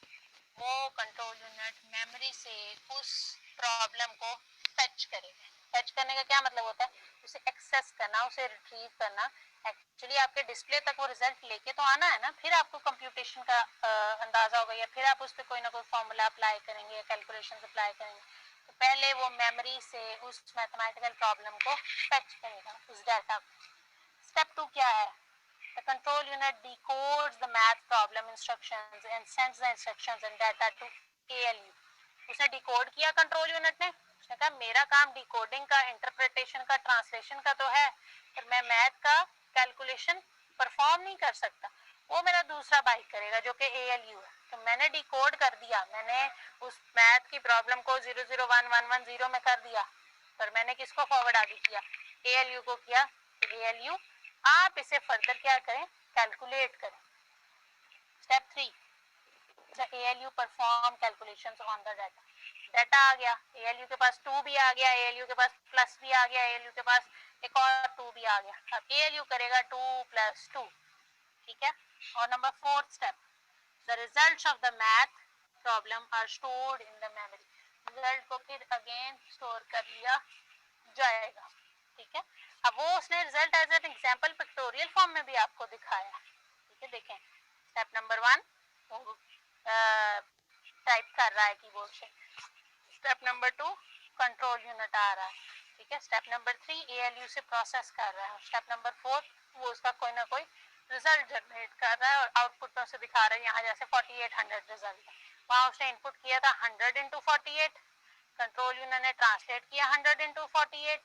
वो कंट्रोल यूनिट मेमोरी से उस प्रॉब्लम को फेच करेगा। फेच करने का क्या मतलब होता है? उसे एक्सेस करना, उसे रिट्रीव करना। एक्चुअली आपके डिस्प्ले तक वो रिजल्ट लेके तो आना है ना, फिर आपको कंप्यूटेशन का अंदाजा होगा, या फिर आप उस पर कोई ना कोई फॉर्मूला अप्लाई करेंगे या कैलकुलेशन अप्लाई करेंगे। तो पहले वो मेमोरी से उस मैथमेटिकल प्रॉब्लम को फेच करेगा, उस डाटा को। स्टेप 2 क्या है? The control unit decodes the math problem instructions and sends the instructions and data to ALU. उसने डिकोड किया कंट्रोल यूनिट ने। उसने कहा मेरा काम डिकोडिंग का, इंटरप्रिटेशन का, ट्रांसलेशन का तो है, पर मैं मैथ का कैलकुलेशन परफॉर्म नहीं कर सकता। वो मेरा दूसरा भाई करेगा जो कि ALU है। तो मैंने डिकोड कर दिया, मैंने उस मैथ की प्रॉब्लम को 001110 में कर दिया, पर मैंने किसको फॉरवर्ड आगे किया? ALU को किया। ALU आप इसे फर्दर क्या करें? कैलकुलेट करें। Step 3, the ALU perform calculations on the data. Data आ गया, ALU के पास 2 भी आ गया, ALU के पास प्लस भी आ गया, ALU के पास एक और 2 भी आ गया। अब ALU करेगा 2 + 2, ठीक है। और number 4 step, the results of the math problem are stored in the memory. Result को फिर अगेन स्टोर कर लिया जाएगा, ठीक है। अब वो उसने result as an example pictorial form में भी आपको दिखाया, ठीक है। देखें, स्टेप नंबर 1 वो टाइप कर रहा है कीबोर्ड से। स्टेप नंबर 2 कंट्रोल यूनिट आ रहा है, ठीक है। स्टेप नंबर 3 ALU से प्रोसेस कर रहा है। स्टेप नंबर 4 वो उसका कोई ना कोई रिजल्ट जनरेट कर रहा है और आउटपुट में उसे दिखा रहा है। यहाँ जैसे 4800 रिजल्ट है, वहाँ उसने इनपुट किया था 100 × 48, कंट्रोल यूनिट ने ट्रांसलेट किया 100 × 48,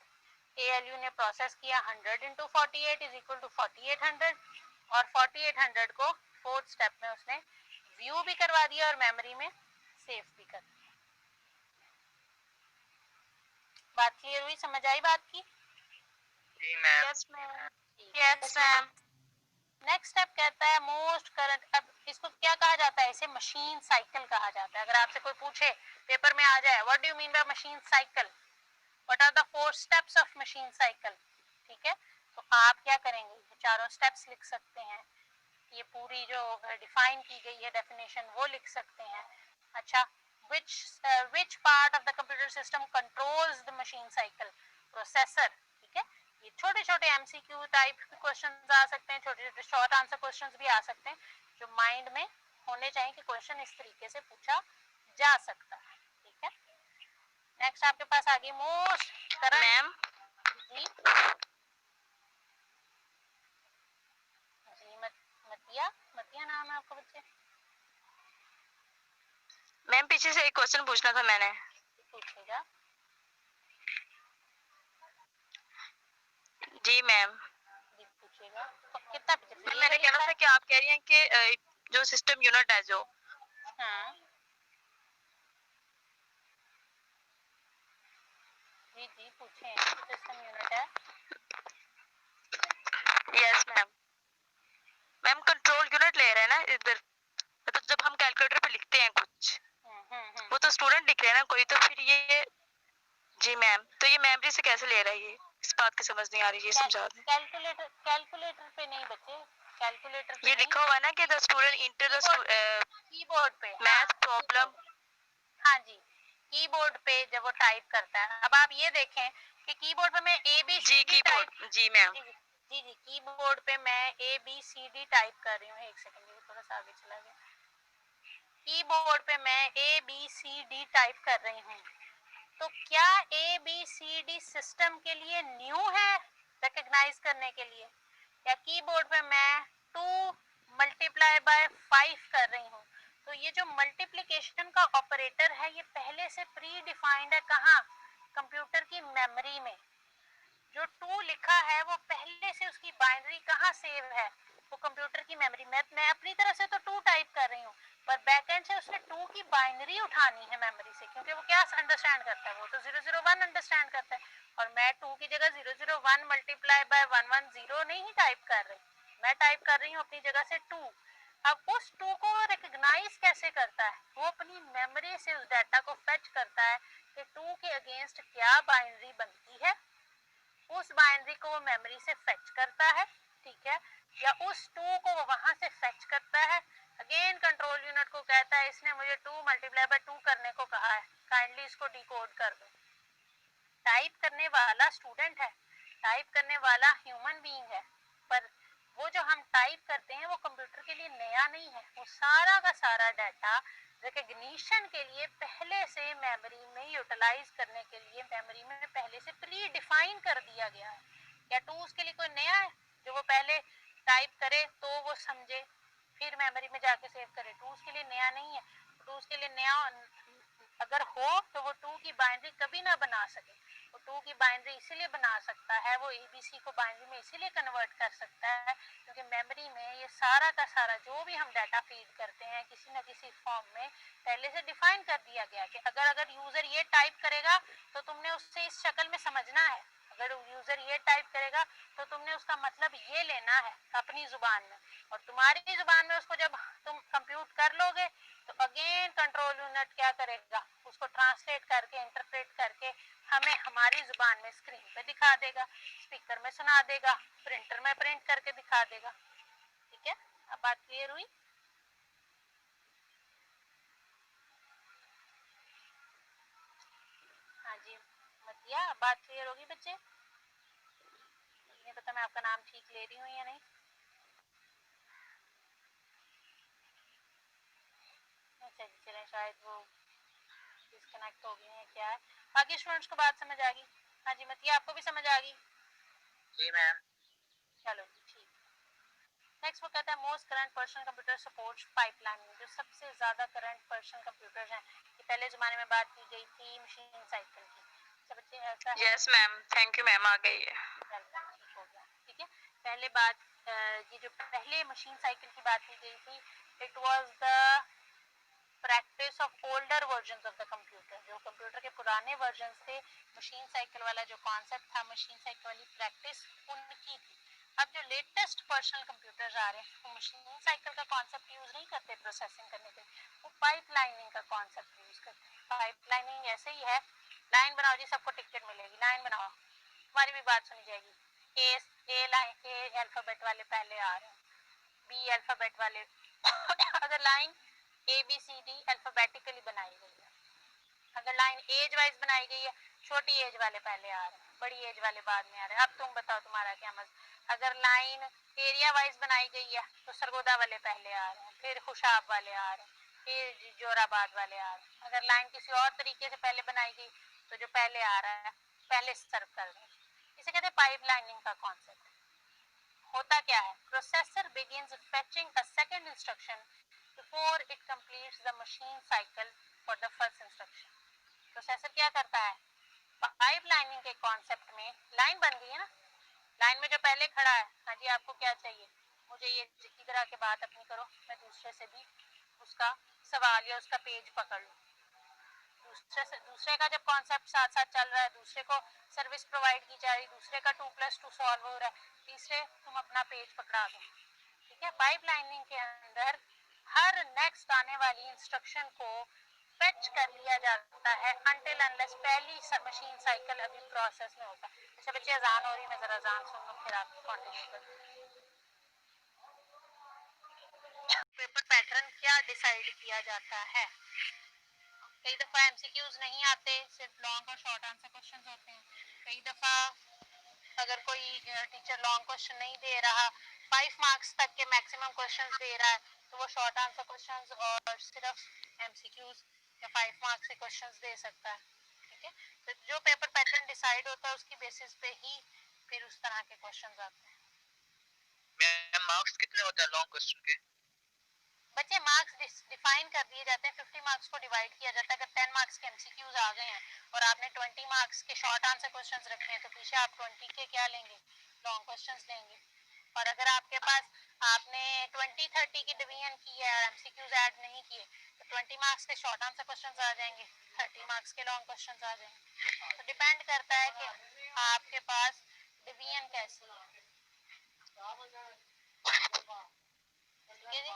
ALU ने प्रोसेस किया 100 × 48 = 4800, और 4800 को 4th स्टेप में उसने व्यू भी करवा दिया और मेमोरी में सेव भी कर दिया। बात क्लियर हुई? समझ आई बात की? जी ma'am. Yes ma'am. Yes ma'am. Next step कहता है मोस्ट करंट। अब इसको क्या कहा जाता है? इसे मशीन साइकिल कहा जाता है। अगर आपसे कोई पूछे पेपर में आ जाए, what do you mean by machine cycle, what are the 4 steps of machine cycle, ठीक है, तो आप क्या करेंगे? ये चारों स्टेप्स लिख सकते हैं, ये पूरी जो डिफाइन की गई है डेफिनेशन वो लिख सकते हैं। अच्छा, which part of the computer system controls the machine cycle? Processor, ठीक है। ये छोटे छोटे MCQ टाइप क्वेश्चंस आ सकते हैं, छोटे छोटे शॉर्ट आंसर क्वेश्चंस भी आ सकते हैं, जो माइंड में होने चाहिए कि क्वेश्चन इस तरीके से पूछा जा सकता है, ठीक है। नेक्स्ट आपके पास आगे मोस्ट करंट। मैम जी जी, मतिया, मतिया नाम है आपका बच्चे? मैम पीछे से एक क्वेश्चन पूछना था मैंने। पूछेगा। जी मैम। जी पूछेगा। तो कितना पीछे? मैंने कहना था कि आप कह रही हैं कि जो सिस्टम यूनिट है जो, हाँ जी जी पूछे, सिस्टम यूनिट है। Yes ma'am. Ma'am control unit ले रहे हैं ना इधर, तो जब हम कैलकुलेटर पे लिखते हैं कुछ, वो तो स्टूडेंट लिख रहे हैं ना कोई, तो फिर ये, जी मैम, तो ये मेमोरी से कैसे ले रहा है? ये इस बात की समझ नहीं आ रही, ये समझा दें। कैलकुलेटर पे नहीं बच्चे, कैलकुलेटर पे ये लिखा हुआ है ना कि the student enter the keyboard पे मैथ प्रॉब्लम। हाँ जी, कीबोर्ड पे जब वो टाइप करता है, अब आप ये देखें कि कीबोर्ड पे मैं A B C D type, जी मैम, जी कीबोर्ड पे मैं A B C D type कर रही हूँ। एक सेकंड, ये थोड़ा सा आगे चला गया। कीबोर्ड पे मैं A B C D type कर रही हूँ, तो क्या A B C D system के लिए न्यू है रिकग्नाइज करने के लिए, या कीबोर्ड पे मैं 2 मल्टीप्लाई बाय 5 कर रही हूँ, तो ये जो मल्टीप्लिकेशन का ऑपरेटर है ये पहले से प्री डिफाइंड है कहाँ, कंप्यूटर की मेमोरी में। जो 2 लिखा है वो पहले से उसकी बाइनरी कहाँ सेव है, वो कंप्यूटर की मेमोरी में। मैं अपनी तरफ से तो 2 टाइप कर रही हूँ, पर बैकएंड से उसने 2 की बाइनरी उठानी है मेमोरी से, क्योंकि वो क्या अंडरस्टैंड करता है, वो तो 001 अंडरस्टैंड करता है, और मैं 2 की जगह 001 मल्टीप्लाई बाय 110 नहीं टाइप कर रही, मैं टाइप कर रही हूँ अपनी जगह से 2। अब उस 2 को रिकग्नाइज कैसे करता है, वो अपनी मेमोरी से उस डाटा को फेच करता है कि 2 के अगेंस्ट क्या बाइनरी बनती है, उस बाइनरी को वो मेमोरी से फेच करता है, ठीक है, या उस 2 को वो वहां से फेच करता है, अगेन कंट्रोल यूनिट को कहता है इसने मुझे 2 मल्टीप्लाई बाय 2 करने को कहा है, काइंडली इसको डिकोड कर दो। टाइप करने वाला स्टूडेंट है, टाइप करने वाला ह्यूमन बीइंग है, पर वो जो हम टाइप करते हैं वो कंप्यूटर के लिए नया नहीं है, वो सारा का सारा डाटा रिकग्निशन के लिए पहले से मेमोरी में यूटिलाइज करने के लिए मेमोरी में पहले से प्री डिफाइन कर दिया गया है। क्या टू उसके लिए कोई नया है जो वो पहले टाइप करे तो वो समझे फिर मेमोरी में जाके सेव करे, टू उसके लिए नया नहीं है। टू उसके लिए नया अगर हो तो वो 2 की बाइनरी कभी ना बना सके, वो 2 की बाइनरी इसीलिए बना सकता है, वो एबीसी को बाइनरी में इसीलिए कन्वर्ट कर सकता है क्योंकि मेमोरी में ये सारा का सारा जो भी हम डाटा फीड करते हैं किसी न किसी फॉर्म में पहले से डिफाइन कर दिया गया कि अगर यूजर ये टाइप करेगा तो तुमने उससे इस शक्ल में समझना है, अगर यूजर ये टाइप करेगा तो तुमने उसका मतलब ये लेना है अपनी जुबान में, और तुम्हारी जुबान में उसको जब तुम कंप्यूट कर लोगे तो अगेन कंट्रोल यूनिट क्या करेगा, उसको ट्रांसलेट करके इंटरप्रेट करके हमें हमारी जुबान में स्क्रीन पे दिखा देगा, स्पीकर में सुना देगा, प्रिंटर में प्रिंट करके दिखा देगा। ठीक है, अब बात क्लियर हुई? हाँ जी मतिया, अब बात क्लियर होगी बच्चे? नहीं पता मैं आपका नाम ठीक ले रही हूँ या नहीं। अच्छा जी चलें, शायद वो डिस्कनेक्ट हो गई है क्या है। बाकी स्टूडेंट्स को बात समझ आ गई? हाँ जी मतिया, आपको भी समझ आ गई? जी मैम। चलो ठीक। नेक्स्ट वो कहता है most current personal computer supports pipelining, जो सबसे ज़्यादा करंट पर्सनल कंप्यूटर्स हैं, ये पहले ज़माने में बात की गई थी मशीन साइकिल की। अच्छा बच्चे ऐसा है? Yes ma'am, thank you ma'am, आ गई है। वेलकम, ठीक हो गया। ठीक है, पहले बात ये जो पहले मशीन साइकिल की बात की गई थी, it was the practice of older version of the computer, जो कंप्यूटर के पुराने वर्जन थे मशीन साइकिल वाला जो कॉन्सेप्ट था, मशीन साइकिल वाली प्रैक्टिस उनकी थी। अब जो लेटेस्ट पर्सनल कंप्यूटर्स आ रहे हैं वो मशीन साइकिल का कॉन्सेप्ट यूज नहीं करते प्रोसेसिंग करने के, वो पाइपलाइनिंग का कॉन्सेप्ट यूज करते हैं। पाइपलाइनिंग ऐसे ही है, लाइन बनाओ जी सबको टिकट मिलेगी, लाइन बनाओ, तुम्हारी भी बात सुनी जाएगी। ए लाइन ए अल्फाबेट वाले पहले आ रहे हैं, बी अल्फाबेट वाले अगर line A B C D alphabetically बनाई गई है, अगर लाइन एज वाइज बनाई गई है, छोटी एज वाले पहले आ रहे हैं, बड़ी एज वाले बाद में आ रहे हैं। अब तुम बताओ तुम्हारा क्या मत। अगर लाइन एरिया वाइज बनाई गई है तो सरगोदा वाले पहले आ रहे हैं, फिर खुशाब वाले आ रहे हैं, फिर जोराबाद वाले आ रहे हैं। अगर लाइन किसी और तरीके से पहले बनाई गई तो जो पहले आ रहा है पहले सर्व कर दें, इसे कहते हैं पाइपलाइनिंग का कॉन्सेप्ट। होता क्या है, processor begins fetching a second instruction before it completes the machine cycle for the first instruction। Processor क्या करता है, पाइपलाइनिंग के कॉन्सेप्ट में लाइन बन गई है ना, लाइन में जो पहले खड़ा है, हाँ जी आपको क्या चाहिए, मुझे ये इधर आके बात अपनी करो, मैं दूसरे से भी उसका सवाल या उसका पेज पकड़ लूँ। दूसरे का जब कॉन्सेप्ट साथ साथ चल रहा है, दूसरे को सर्विस प्रोवाइड की जा रही, दूसरे का 2+2 सॉल्व हो रहा है, तीसरे तुम अपना पेज पकड़ा दो। ठीक है, पाइपलाइनिंग के अंदर हर नेक्स्ट आने वाली इंस्ट्रक्शन को फेच कर लिया जाता है अनटिल अनलेस पहली मशीन साइकिल अभी प्रोसेस में होता है। अच्छा बच्चे अजान हो रही, मैं जरा अजान सुन लूँ फिर आप कंटिन्यू करें। पेपर पैटर्न क्या डिसाइड किया जाता है, कई दफ़ा एमसीक्यूज नहीं आते, सिर्फ लॉन्ग और शॉर्ट आंसर क्वेश्चंस होते हैं। कई दफ़ा अगर कोई टीचर लॉन्ग क्वेश्चन नहीं दे रहा, 5 मार्क्स तक के मैक्सिमम क्वेश्चंस दे रहा है, तो वो शॉर्ट आंसर क्वेश्चंस और सिर्फ एमसीक्यूज या 5 मार्क्स के क्वेश्चंस दे सकता है। ठीक है, तो जो पेपर पैटर्न डिसाइड होता है उसकी बेसिस पे ही फिर उस तरह के क्वेश्चंस आते हैं। मैम मार्क्स कितने होते हैं लॉन्ग क्वेश्चन के? बच्चे मार्क्स डिफाइन कर दिए जाते हैं, 50 मार्क्स को डिवाइड किया जाता है। अगर 10 मार्क्स के एमसीक्यूज आ गए हैं और आपने 20 मार्क्स के शॉर्ट आंसर क्वेश्चंस रखे हैं, तो पीछे आप 20 के क्या लेंगे, लॉन्ग क्वेश्चंस लेंगे। और अगर आपके पास आपने 20-30 की डिवीजन की है और एमसीक्यूज ऐड नहीं किए, तो 20 मार्क्स के शॉर्ट आंसर क्वेश्चंस आ जाएंगे, 30 मार्क्स के लॉन्ग क्वेश्चंस आ जाएंगे। तो डिपेंड करता है कि आपके पास डिवीजन कैसी है। ठीक है जी,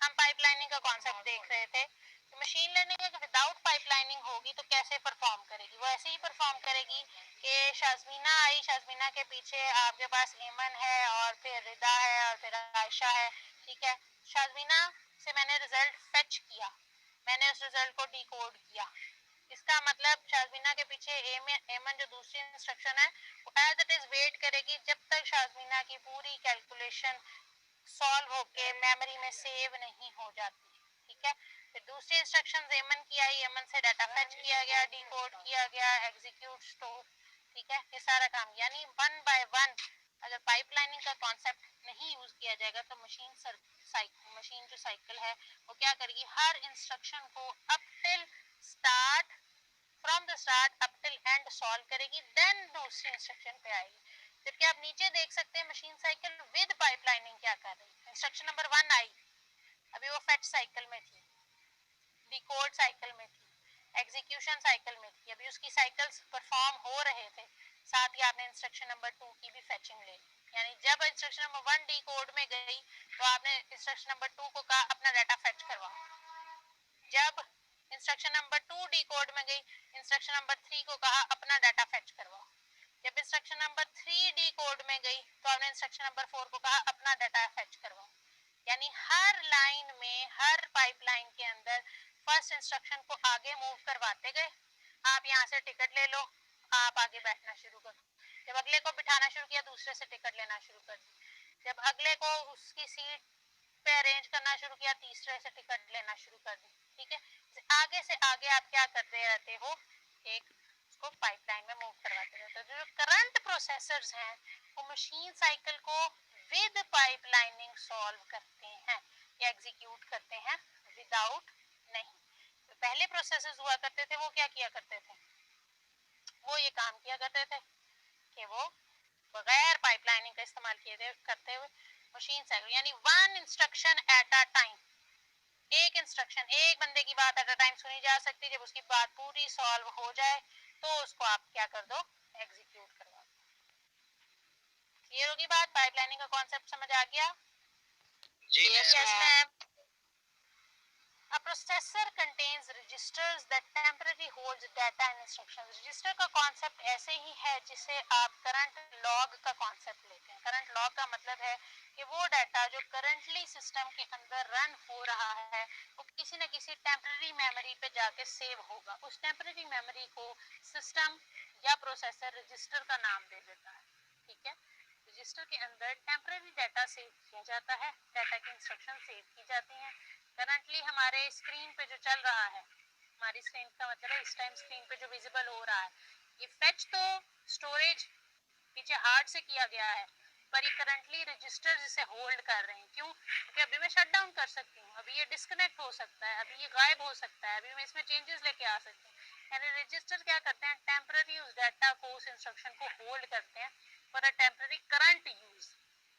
हम पाइपलाइनिंग का कॉन्सेप्ट देख रहे थे कि मशीन लर्निंग विदाउट पाइपलाइनिंग होगी तो कैसे परफॉर्म करेगी। वो ऐसे ही परफॉर्म करेगी कि शाज़मीना आई, शाज़मीना के पीछे आपके पास एमन है और फिर रिदा है और फिर आयशा है। ठीक है, शाज़मीना से मैंने रिजल्ट फेच किया, मैंने उस रिजल्ट को डिकोड किया। इसका मतलब शाज़मीना के पीछे एमन जो दूसरी इंस्ट्रक्शन है वो एज इट इज वेट करेगी जब तक शाज़मीना की पूरी कैलकुलेशन सॉल्व होके मेमोरी में सेव नहीं हो जाती। ठीक है, फिर दूसरी इंस्ट्रक्शन एमन की आई, एमन से डाटा फेच किया गया, डिकोड किया गया, एग्जीक्यूट, स्टोर। ठीक है, ये सारा काम यानी वन बाय वन। अगर पाइपलाइनिंग का कॉन्सेप्ट नहीं यूज किया जाएगा तो मशीन जो साइकिल है वो क्या करेगी, हर इंस्ट्रक्शन को up till start, from the start up till and solve करेगी, देन दूसरी इंस्ट्रक्शन पे आएगी। जबकि आप नीचे देख सकते हैं मशीन साइकिल विद पाइपलाइनिंग क्या कर रही है। इंस्ट्रक्शन नंबर 1 आई, अभी वो फेच साइकिल में थी, डिकोड साइकिल में थी, एग्जीक्यूशन साइकिल में थी, अभी उसकी साइकिल्स परफॉर्म हो रहे थे। साथ ही आपने इंस्ट्रक्शन नंबर 2 की भी फेचिंग ले ली, यानी जब इंस्ट्रक्शन नंबर 1 डिकोड में गई तो आपने इंस्ट्रक्शन नंबर 2 को कहा अपना डाटा फेच करवाओ। जब इंस्ट्रक्शन नंबर 2 डिकोड में गई, इंस्ट्रक्शन नंबर 3 को कहा अपना डाटा फेच करवाओ। जब इंस्ट्रक्शन नंबर 3 डिकोड में गई तो आपने इंस्ट्रक्शन नंबर 4 को कहा अपना डाटा फेच करवाओ। यानी हर लाइन में, हर पाइपलाइन के अंदर फर्स्ट इंस्ट्रक्शन को आगे मूव करवाते गए। आप यहाँ से टिकट ले लो, आप आगे बैठना शुरू कर दो। जब अगले को बिठाना शुरू किया, दूसरे से टिकट लेना शुरू कर दी। जब अगले को उसकी सीट पे अरेंज करना शुरू किया, तीसरे से टिकट लेना शुरू कर दी। ठीक है, आगे से आगे आप क्या करते रहते हो, एक उसको पाइपलाइन में मूव करवाते रहते हो। जो करंट प्रोसेसर्स हैं वो मशीन साइकिल को विद पाइपलाइनिंग सॉल्व करते हैं या एग्जीक्यूट करते हैं, विदाउट नहीं। तो पहले प्रोसेसर्स हुआ करते थे वो क्या किया करते थे, वो ये काम किया करते थे कि वो बगैर पाइपलाइनिंग का इस्तेमाल किए करते हुए मशीन साइकिल यानी one instruction at a time, एक इंस्ट्रक्शन, एक बंदे की बात एट अ टाइम सुनी जा सकती है। जब उसकी बात पूरी सॉल्व हो जाए तो उसको आप क्या कर दो, एग्जीक्यूट करवा दो। क्लियर होगी बात, पाइपलाइनिंग का कॉन्सेप्ट समझ आ गया जी yes ma'am. Ma'am. A processor contains registers that temporarily holds data and instructions. Register का कॉन्सेप्ट ऐसे ही है जिसे आप करंट लॉग का कॉन्सेप्ट लेते हैं। करंट लॉग का मतलब है कि वो डाटा जो करंटली सिस्टम के अंदर रन हो रहा है वो किसी न किसी टेम्पररी मेमोरी पे जाके सेव होगा। उस टेम्पररी मेमोरी को सिस्टम या प्रोसेसर रजिस्टर का नाम दे देता है। ठीक है, रजिस्टर के अंदर टेम्पररी डाटा सेव किया जाता है, डाटा की इंस्ट्रक्शन सेव की जाती हैं। करंटली हमारे स्क्रीन पे जो चल रहा है, हमारी स्क्रीन का मतलब है इस टाइम स्क्रीन पे जो विजिबल हो रहा है, ये फेच तो स्टोरेज पीछे हार्ड से किया गया है, पर ये करंटली रजिस्टर जिसे होल्ड कर रहे हैं। क्यों? क्योंकि अभी मैं शट डाउन कर सकती हूँ, अभी ये डिस्कनेक्ट हो सकता है, अभी ये गायब हो सकता है, अभी मैं इसमें चेंजेस लेके आ सकती हूँ। यानी रजिस्टर क्या करते हैं, टेम्पररी उस डाटा को, उस इंस्ट्रक्शन को होल्ड करते हैं for a temporary current use.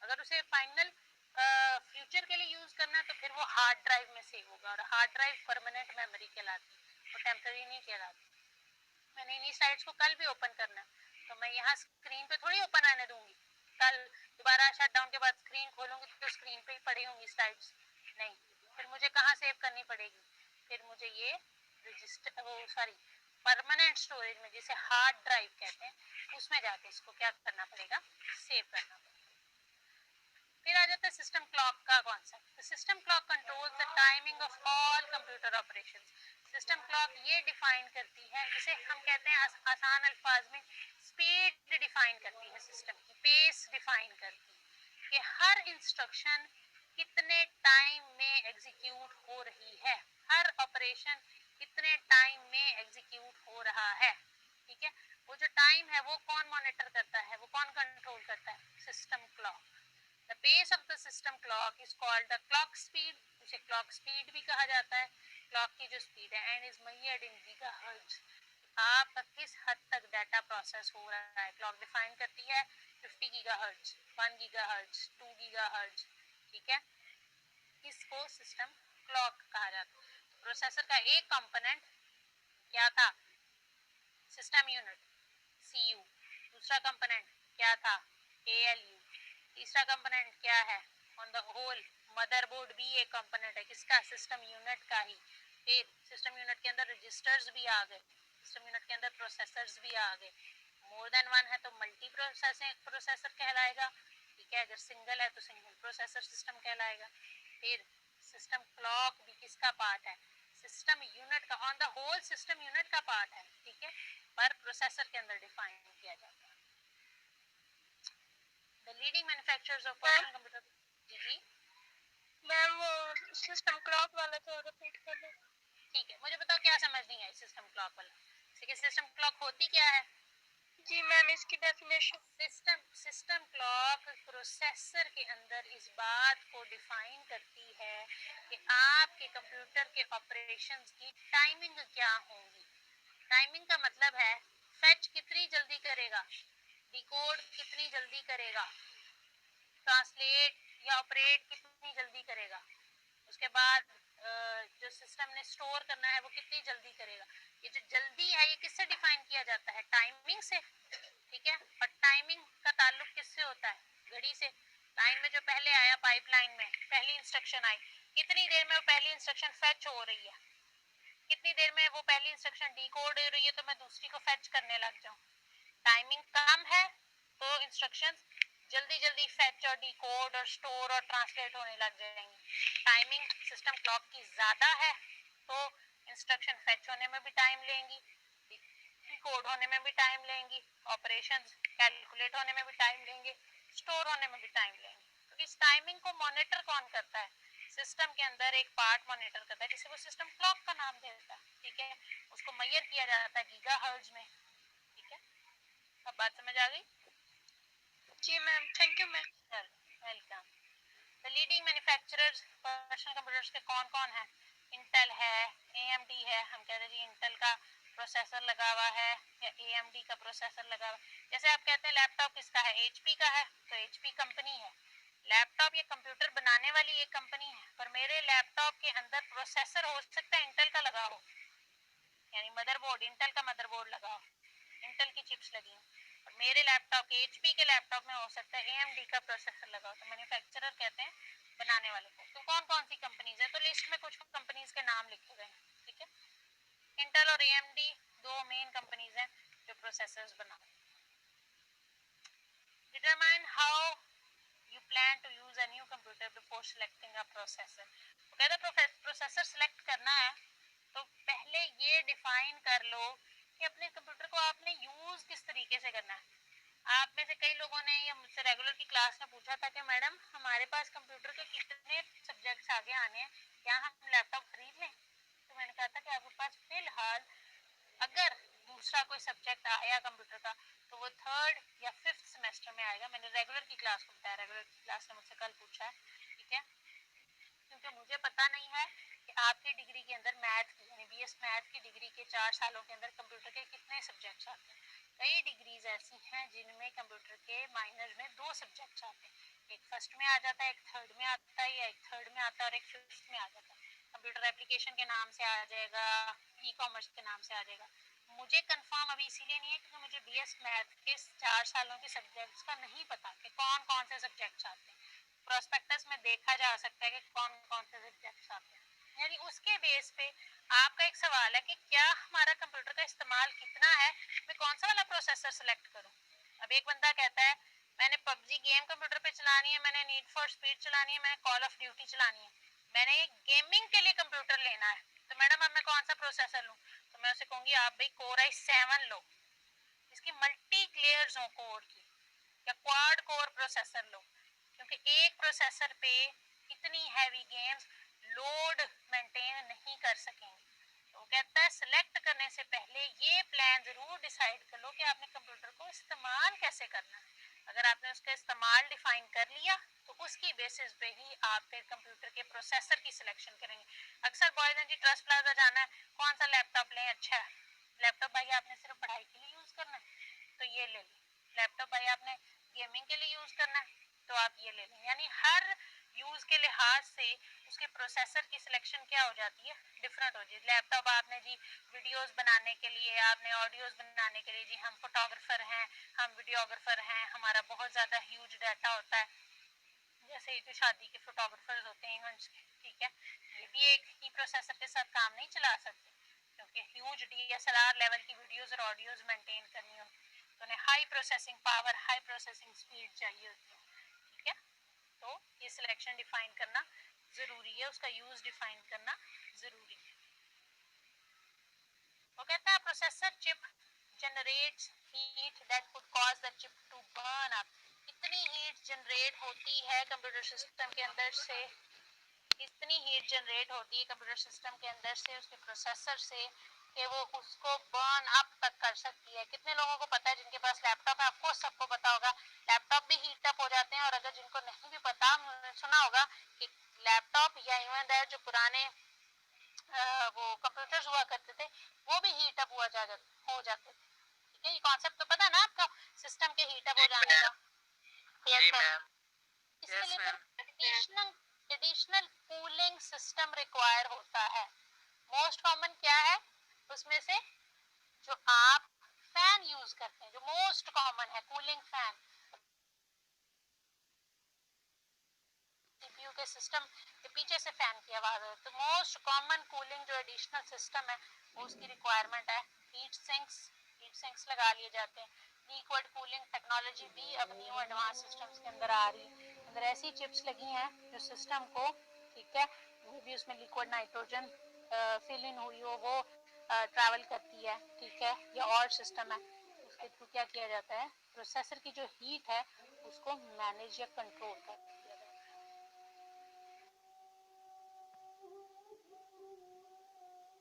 अगर उसे फाइनल फ्यूचर के लिए यूज करना है तो फिर वो हार्ड ड्राइव में सेव होगा, और हार्ड ड्राइव परमानेंट मेमोरी कहलाती है, वो टेम्पररी नहीं कहलाती। मैंने इन्हीं स्लाइड्स को कल भी ओपन करना है, तो मैं यहाँ स्क्रीन पे थोड़ी ओपन आने दूंगी। कल दोबारा शटडाउन के बाद स्क्रीन खोलूंगी तो स्क्रीन पे ही पड़ी होंगी स्लाइड्स, नहीं। फिर मुझे कहाँ सेव करनी पड़ेगी, फिर मुझे ये रजिस्टर, वो सॉरी, परमानेंट स्टोरेज में जिसे हार्ड ड्राइव कहते हैं, उसमें जाके इसको क्या करना पड़ेगा, सेव करना पड़ेगा। फिर आ जाता है सिस्टम क्लॉक का concept. System clock controls the timing of all computer operations. System clock ये डिफाइन करती है, जिसे हम कहते हैं आसान अल्फाज में स्पीड डिफाइन करती है, सिस्टम की पेस डिफाइन करती है कि हर इंस्ट्रक्शन कितने टाइम में एग्जीक्यूट हो रही है, हर ऑपरेशन कितने टाइम में एग्जीक्यूट हो रहा है। ठीक है, वो जो टाइम है वो कौन मॉनिटर करता है, वो कौन कंट्रोल करता है, system clock. The pace of the system clock is called the clock speed, उसे क्लॉक स्पीड भी कहा जाता है। क्लॉक की जो स्पीड है and is measured in gigahertz, आपका किस हद तक डाटा प्रोसेस हो रहा है। क्लॉक डिफाइन करती है 50 गीगाहर्ट्ज, 1 गीगाहर्ट्ज, 2 गीगाहर्ट्ज। ठीक है, इसको सिस्टम क्लॉक कहा जाता है। प्रोसेसर का एक कंपोनेंट क्या था, सिस्टम यूनिट सीयू। दूसरा कंपोनेंट क्या था, एएलयू। तीसरा कंपोनेंट क्या है, ऑन द होल मदरबोर्ड भी एक कंपोनेंट है, किसका, सिस्टम यूनिट का ही। फिर सिस्टम यूनिट के अंदर रजिस्टर्स भी आ गए, सिस्टम यूनिट के अंदर प्रोसेसर्स भी आ गए। मोर देन वन है तो मल्टी प्रोसेसिंग प्रोसेसर कहलाएगा। ठीक है, अगर सिंगल है तो सिंगल प्रोसेसर सिस्टम कहलाएगा। फिर सिस्टम क्लॉक भी किसका पार्ट है, सिस्टम यूनिट का, on the whole system unit का पार्ट है। ठीक है, पर प्रोसेसर के अंदर डिफाइन किया जाता है। The leading manufacturers of personal computer. जी जी मैम वो सिस्टम क्लॉक वाला तो रिपीट कर दो। ठीक है, मुझे बताओ क्या समझ नहीं आई सिस्टम क्लॉक वाला। ठीक है, सिस्टम क्लॉक होती क्या है। जी मैम इसकी डेफिनेशन। सिस्टम क्लॉक प्रोसेसर के अंदर इस बात को डिफाइन करती है कि आपके कंप्यूटर के ऑपरेशंस की टाइमिंग क्या होंगी। टाइमिंग का मतलब है फेच कितनी जल्दी करेगा, डिकोड कितनी जल्दी करेगा, ट्रांसलेट या ऑपरेट कितनी जल्दी करेगा, उसके बाद जो सिस्टम ने स्टोर करना है वो कितनी जल्दी करेगा। ये जो जल्दी है ये किससे डिफाइन किया जाता है, टाइमिंग से। ठीक है, और टाइमिंग का ताल्लुक किससे होता है, घड़ी से। लाइन में जो पहले आया, पाइपलाइन में पहली इंस्ट्रक्शन आई, कितनी देर में वो पहली इंस्ट्रक्शन फेच हो रही है, कितनी देर में वो पहली इंस्ट्रक्शन डिकोड हो रही है तो मैं दूसरी को फेच करने लग जाऊं। टाइमिंग कम है तो इंस्ट्रक्शंस जल्दी जल्दी फेच और डिकोड और स्टोर और ट्रांसलेट होने लग जाएंगी। टाइमिंग सिस्टम क्लॉक की ज्यादा है तो इंस्ट्रक्शन फेच होने में भी टाइम लेंगी, डिकोड होने में भी टाइम लेंगी, ऑपरेशंस कैलकुलेट होने में भी टाइम लेंगे, स्टोर होने में भी टाइम लेंगे। तो इस टाइमिंग को मॉनिटर कौन करता है, सिस्टम के अंदर एक पार्ट मॉनिटर करता है जिसे वो सिस्टम क्लॉक का नाम देता है। ठीक है, उसको मेजर किया जाता है गीगाहर्ट्ज में। ठीक है, अब बात समझ आ गई। जी ma'am, thank you ma'am. Welcome. The leading manufacturers personal computers के कौन कौन है, इंटेल है, एएमडी है। हम कह रहे हैं जी इंटेल का प्रोसेसर लगा हुआ है या एएमडी का प्रोसेसर लगा हुआ है। जैसे आप कहते हैं लैपटॉप किसका है, एचपी का है, तो एचपी कंपनी है। लैपटॉप या कंप्यूटर बनाने वाली एक कंपनी है, पर मेरे लैपटॉप के अंदर प्रोसेसर हो सकता है इंटेल का लगा हो, यानी मदरबोर्ड इंटेल का मदरबोर्ड लगा हो, इंटेल की चिप्स लगी हो। और मेरे लैपटॉप के एचपी के लैपटॉप में हो सकता है एएमडी का प्रोसेसर लगा हो। तो मैन्युफैक्चरर कहते हैं बनाने वाले को। तो कौन कौन सी कंपनीज है, तो लिस्ट में कुछ कंपनीज के नाम लिखे गए हैं। ठीक है, इंटेल और एएमडी दो मेन कंपनीज हैं जो प्रोसेसर्स बनाते हैं। Determine how you plan to use a new computer before selecting a processor। तो कहते हैं प्रोसेसर सेलेक्ट करना है तो पहले ये डिफाइन कर लो कि अपने कंप्यूटर को आपने यूज किस तरीके से करना है। आप में से कई लोगों ने या मुझसे रेगुलर की क्लास में पूछा था कि मैडम हमारे पास कंप्यूटर के कितने सब्जेक्ट्स आगे आने हैं, क्या हम लैपटॉप खरीद लें। तो मैंने कहा था कि आपके पास फिलहाल अगर दूसरा कोई सब्जेक्ट आया कंप्यूटर का तो वो 3rd या 5th सेमेस्टर में आएगा। मैंने रेगुलर की क्लास को बताया, रेगुलर की क्लास ने मुझसे कल पूछा है। ठीक है, क्योंकि मुझे पता नहीं है कि आपकी डिग्री के अंदर मैथ की यानी बीएस मैथ की डिग्री के 4 सालों के अंदर कंप्यूटर के कितने सब्जेक्ट्स आते हैं। कई डिग्रीज ऐसी हैं जिनमें कंप्यूटर के माइनर में 2 सब्जेक्ट्स आते हैं, एक फर्स्ट में आ जाता है, एक थर्ड में आता है, या एक थर्ड में आता है और एक 5th में आ जाता है। कंप्यूटर एप्लीकेशन के नाम से आ जाएगा, ई कॉमर्स के नाम से आ जाएगा। मुझे कंफर्म अभी इसीलिए नहीं है क्योंकि मुझे बीएस मैथ के 4 सालों के सब्जेक्ट्स का नहीं पता कि कौन कौन से सब्जेक्ट्स आते हैं। प्रोस्पेक्टस में देखा जा सकता है कि कौन कौन से सब्जेक्ट्स आते हैं, यानी उसके बेस पे आपका एक सवाल है कि क्या हमारा कंप्यूटर का इस्तेमाल कितना है, मैं कौन सा वाला प्रोसेसर सेलेक्ट करूं। अब एक बंदा कहता है मैंने पबजी गेम कंप्यूटर पे चलानी है, मैंने नीड फॉर स्पीड चलानी है, मैंने कॉल ऑफ ड्यूटी चलानी है, मैंने गेमिंग के लिए कंप्यूटर लेना है, तो मैडम अब मैं कौन सा प्रोसेसर लूँ? तो मैं उसे कहूँगी आप भाई कोर i7 लो, इसकी मल्टी क्लियर्स हो कोर की, या क्वाड कोर प्रोसेसर लो, क्योंकि एक प्रोसेसर पे इतनी हैवी गेम्स लोड मेंटेन नहीं कर सकेंगे। तो वो कहता है सिलेक्ट करने से पहले ये प्लान जरूर डिसाइड कर लो कि आपने कंप्यूटर को इस्तेमाल कैसे करना है। अगर आपने उसका इस्तेमाल डिफाइन कर लिया तो उसकी बेसिस पे ही आप फिर कंप्यूटर के प्रोसेसर की सिलेक्शन करेंगे। अक्सर बॉयज हैं जी ट्रस्ट प्लाजा जाना है, कौन सा लैपटॉप लें, अच्छा है लैपटॉप भाई आपने सिर्फ पढ़ाई के लिए यूज करना है तो ये ले लें, लैपटॉप भाई आपने गेमिंग के लिए यूज करना है तो आप ये ले लें। यानी हर यूज के लिहाज से उसके प्रोसेसर की सिलेक्शन क्या हो जाती है, डिफरेंट हो जाती है। लैपटॉप आपने जी वीडियोस बनाने के लिए, आपने ऑडियोज बनाने के लिए, जी हम फोटोग्राफर हैं, हम वीडियोग्राफर हैं, हमारा बहुत ज़्यादा ह्यूज डाटा होता है, जैसे जो शादी के फोटोग्राफर्स होते हैं इवेंट्स के, ठीक है, ये भी एक ही प्रोसेसर के साथ काम नहीं चला सकते क्योंकि ह्यूज DSLR लेवल की वीडियोस और ऑडियोज मेंटेन करनी होती है, तो उन्हें high processing power, high processing speed चाहिए होती है, ठीक है। तो ये सिलेक्शन डिफाइन करना जरूरी है, उसका यूज डिफाइन करना जरूरी है। वो कहता है processor chip generates heat that could cause the chip to burn up. इतनी हीट जनरेट होती है कंप्यूटर सिस्टम के अंदर से, इतनी हीट जनरेट होती है कंप्यूटर सिस्टम के अंदर से, उसके प्रोसेसर से, कि वो उसको बर्न अप तक कर सकती है। कितने लोगों को पता है जिनके पास लैपटॉप है, आपको सबको पता होगा लैपटॉप भी हीट अप हो जाते हैं, और अगर जिनको नहीं भी पता, सुना होगा कि लैपटॉप या इवन दैट जो पुराने वो कंप्यूटर्स हुआ करते थे वो भी हीट अप हो जाते थे, ठीक है। ये कॉन्सेप्ट तो पता है ना आपका, सिस्टम के हीट अप हो जाने का। Yes ma'am. इसके लिए फिर additional additional cooling system require होता है। मोस्ट कॉमन क्या है उसमें से, जो आप फैन यूज करते हैं, जो मोस्ट कॉमन है कूलिंग फैन, सीपीयू के सिस्टम के पीछे से फैन की आवाज है, तो मोस्ट कॉमन कूलिंग जो एडिशनल सिस्टम है वो उसकी रिक्वायरमेंट है। हीट सिंक्स लगा लिए जाते हैं। लिक्विड कूलिंग टेक्नोलॉजी भी अब न्यू एडवांस सिस्टम्स के अंदर आ रही है, अंदर ऐसी चिप्स लगी हैं जो सिस्टम को, ठीक है, वो भी उसमें लिक्विड नाइट्रोजन फिल इन हुई हो वो ट्रैवल करती है, ठीक है, या और सिस्टम है उसके थ्रू क्या किया जाता है, प्रोसेसर की जो हीट है उसको मैनेज या कंट्रोल कर दिया जाता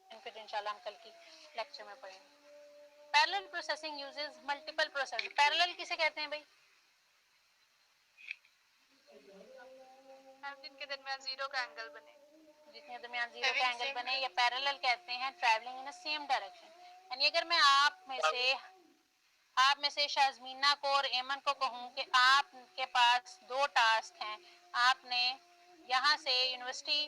है। फिर इंशाल्लाह हम कल की लेक्चर में पढ़ेंगे। Parallel processing uses multiple processor. Parallel किसे कहते हैं भाई? जिनके दरमियान जीरो का एंगल बने, जितने दरमियान जीरो का एंगल बने, या पैरेलल कहते हैं travelling in a same direction. यानी अगर मैं आप में से शाजमीना को और एमन को कहूँ कि आपके पास दो टास्क हैं, आपने यहाँ से यूनिवर्सिटी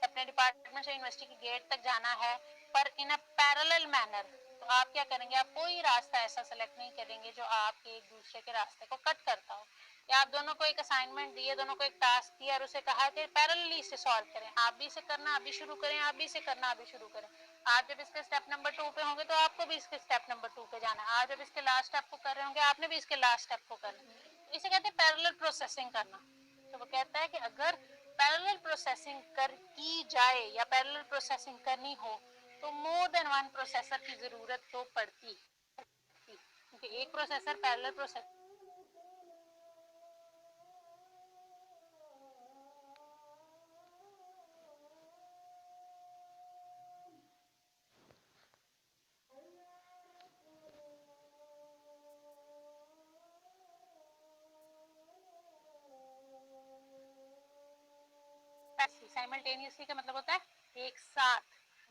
अपने डिपार्टमेंट से यूनिवर्सिटी के गेट तक जाना है, पर इन अ पैरेलल मैनर, तो आप क्या करेंगे, आप कोई रास्ता ऐसा सेलेक्ट नहीं करेंगे जो आपके एक दूसरे के रास्ते को कट करता हो, या आप दोनों को एक असाइनमेंट दिए, दोनों को एक टास्क दिया और उसे कहा कि पैरेलली इसे सॉल्व करें, आप भी इसे करना अभी शुरू करें, आप भी इसे करना अभी शुरू करें। आप जब इसके स्टेप नंबर 2 पे होंगे तो आपको भी इसके स्टेप नंबर 2 पे जाना है, आप जब इसके लास्ट स्टेप को कर रहे होंगे आपने भी इसके लास्ट स्टेप को करना है। इसे कहते हैं पैरेलल प्रोसेसिंग करना। तो वो कहता है कि अगर पैरेलल प्रोसेसिंग की जाए या पैरेलल प्रोसेसिंग करनी हो तो मोर देन वन प्रोसेसर की जरूरत तो पड़ती, क्योंकि एक प्रोसेसर पैरेलल प्रोसेस साइमल्टेनियसली का मतलब होता है एक साथ,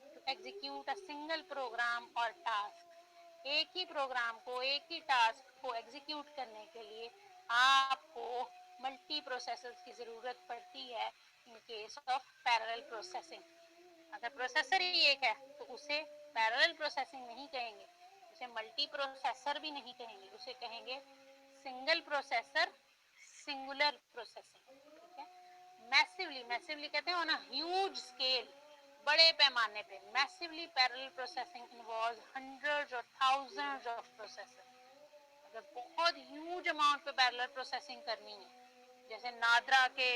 to execute a single program or task. एक ही प्रोग्राम को, एक ही टास्क को एग्जीक्यूट करने के लिए आपको मल्टी प्रोसेसर्स की जरूरत पड़ती है in case of parallel processing. अगर प्रोसेसर ही एक है तो उसे पैरेलल प्रोसेसिंग नहीं कहेंगे, उसे मल्टी प्रोसेसर भी नहीं कहेंगे, उसे कहेंगे सिंगल प्रोसेसर सिंगुलर प्रोसेसिंग, ठीक है। मैसिवली कहते हैं ऑन अ ह्यूज स्केल, बड़े पैमाने पे। Massively parallel processing involves hundreds और थाउजेंड्स ऑफ प्रोसेसर। अगर बहुत ह्यूज अमाउंट पे पैरेलल प्रोसेसिंग करनी है, जैसे नादरा के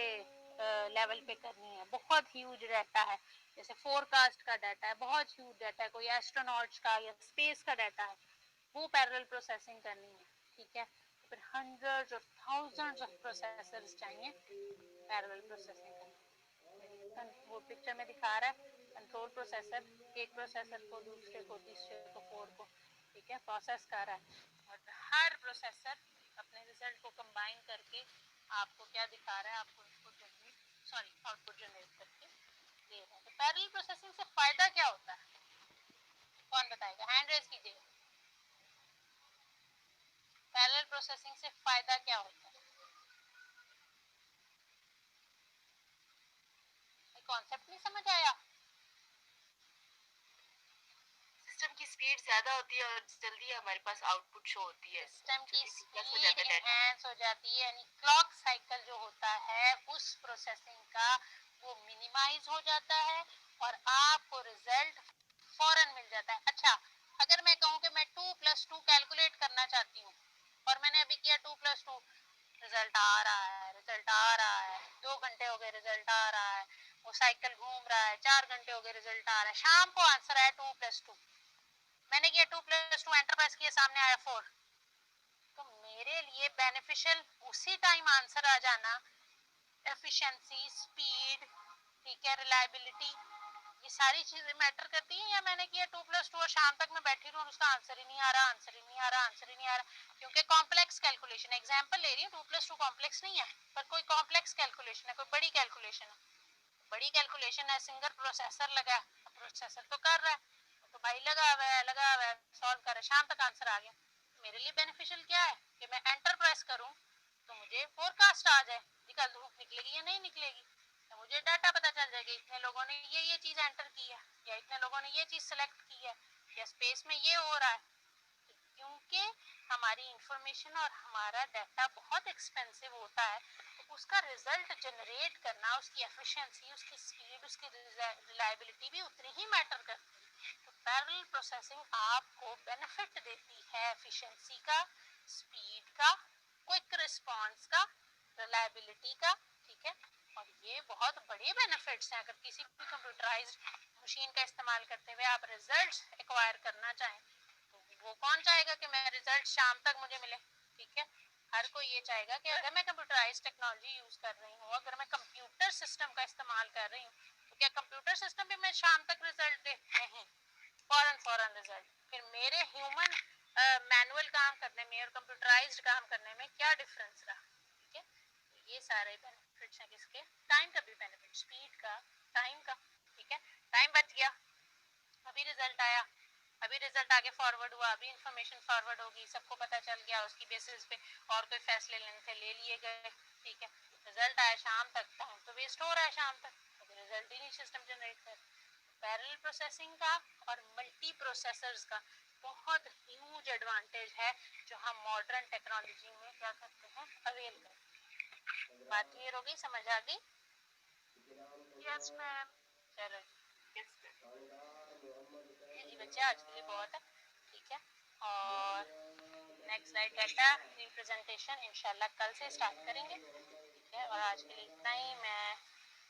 लेवल पे करनी है, बहुत ह्यूज डाटा है, जैसे फोरकास्ट का डाटा है, बहुत ह्यूज डाटा है, कोई एस्ट्रोनॉट्स का या स्पेस का डाटा है, वो पैरेलल प्रोसेसिंग करनी है, ठीक है। फिर hundreds of thousands of processors चाहिए पैरेलल प्रोसेसिंग करने। वो पिक्चर में दिखा रहा है कंट्रोल प्रोसेसर, एक प्रोसेसर को, दूसरे को, तीसरे को, फोर को, ठीक है, प्रोसेस कर रहा है, और हर प्रोसेसर अपने रिजल्ट को कंबाइन करके आपको क्या दिखा रहा है, आपको आउटपुट जनरेट करके दे रहा है। तो पैरेलल प्रोसेसिंग से फायदा क्या होता है, कौन बताएगा, हैंड रेज कीजिएगा। पैरेलल प्रोसेसिंग से फायदा क्या होता है, कॉन्सेप्ट नहीं समझ आया। सिस्टम की स्पीड ज्यादा होती है और जल्दी हमारे पास आउटपुट शो होती है। सिस्टम की स्पीड एनहांस हो जाती है, यानी क्लॉक साइकिल जो होता है उस प्रोसेसिंग का वो मिनिमाइज हो जाता है और आपको रिजल्ट फौरन मिल जाता है। अच्छा, अगर मैं कहूँ कि मैं 2 + 2 कैलकुलेट करना चाहती हूँ और मैंने अभी किया 2 + 2, रिजल्ट आ रहा है, रिजल्ट आ रहा है, 2 घंटे हो गए रिजल्ट आ रहा है, वो साइकिल घूम रहा है, 4 घंटे हो गए रिजल्ट आ रहा है, शाम को आंसर आया 2 + 2, मैंने किया 2 + 2, एंटर प्रेस किया, सामने आया 4। तो मेरे लिए बेनिफिशियल उसी टाइम आंसर आ जाना, एफिशिएंसी, स्पीड, ठीक है, रिलायबिलिटी, ये सारी चीजें मैटर करती हैं। या मैंने किया 2 + 2 और शाम तक मैं बैठी रहूं, उसका आंसर ही नहीं आ रहा, आंसर ही नहीं आ रहा, आंसर ही नहीं आ रहा, क्योंकि कॉम्प्लेक्स कैलकुलेशन, एग्जांपल ले रही हूँ, 2 + 2 कॉम्प्लेक्स नहीं है, पर कोई कॉम्प्लेक्स कैलकुलेशन है, कोई बड़ी कैलकुलेशन है, बड़ी कैलकुलेशन है, सिंगल प्रोसेसर लगा, प्रोसेसर तो कर रहा है, तो भाई लगा हुआ है, लगा हुआ है, सॉल्व कर रहा है, शाम तक आंसर आ गया। मेरे लिए बेनिफिशियल क्या है कि मैं एंटर प्रेस करूं तो मुझे फोरकास्ट आ जाए कि कल धूप निकलेगी या नहीं निकलेगी, तो मुझे डाटा पता चल जाएगा, इतने लोगों ने ये चीज एंटर की है, या इतने लोगों ने ये चीज सेलेक्ट की है, या स्पेस में ये हो रहा है। क्योंकि हमारी इंफॉर्मेशन और हमारा डाटा बहुत एक्सपेंसिव होता है, तो उसका रिजल्ट जनरेट करना, उसकी एफिशिएंसी, उसकी स्पीड, उसकी रिलायबिलिटी भी उतनी ही मैटर करती है। तो पैरेलल प्रोसेसिंग आपको बेनिफिट देती है एफिशिएंसी का, स्पीड का, क्विक रिस्पांस का, रिलायबिलिटी का, ठीक है। और ये बहुत बड़े बेनिफिट्स हैं। अगर किसी भी कंप्यूटराइज्ड मशीन का इस्तेमाल करते हुए आप रिजल्ट्स एक्वायर करना चाहें, वो कौन चाहेगा कि मैं रिजल्ट शाम तक मुझे मिले, ठीक है। हर कोई ये चाहेगा कि अगर मैं कंप्यूटराइज्ड टेक्नोलॉजी यूज कर रही हूँ, अगर मैं कंप्यूटर सिस्टम का इस्तेमाल कर रही हूँ, तो क्या कंप्यूटर सिस्टम भी मैं शाम तक रिजल्ट दे? नहीं, फौरन रिजल्ट। फिर मेरे ह्यूमन मैनुअल काम करने में और कंप्यूटराइज्ड काम करने में क्या डिफरेंस रहा, ठीक है। तो ये सारे बेनिफिट्स हैं किसके, टाइम का भी बेनिफिट, स्पीड का, टाइम का, ठीक है। टाइम बच गया, अभी रिजल्ट आया, अभी रिजल्ट आगे फॉरवर्ड हुआ, अभी इंफॉर्मेशन फॉरवर्ड होगी, सबको पता चल गया, उसकी बेसिस पे और कोई फैसले लेने थे ले लिए गए, ठीक है। रिजल्ट आया शाम तक, टाइम तो वेस्ट हो रहा है शाम तक, अभी रिजल्ट ही नहीं सिस्टम जनरेट कर। पैरेलल प्रोसेसिंग का और मल्टी प्रोसेसर्स का बहुत ह्यूज एडवांटेज है, जो हम मॉडर्न टेक्नोलॉजी में क्या करते हैं, अवेल करते हैं। बात क्लियर हो गई, समझ आ गई? Yes ma'am. चलो जी बच्चे, आज के लिए बहुत है, ठीक है। और नेक्स्ट स्लाइड डाटा रिप्रेजेंटेशन इंशाल्लाह कल से स्टार्ट करेंगे, ठीक है। और आज के लिए इतना ही। मैं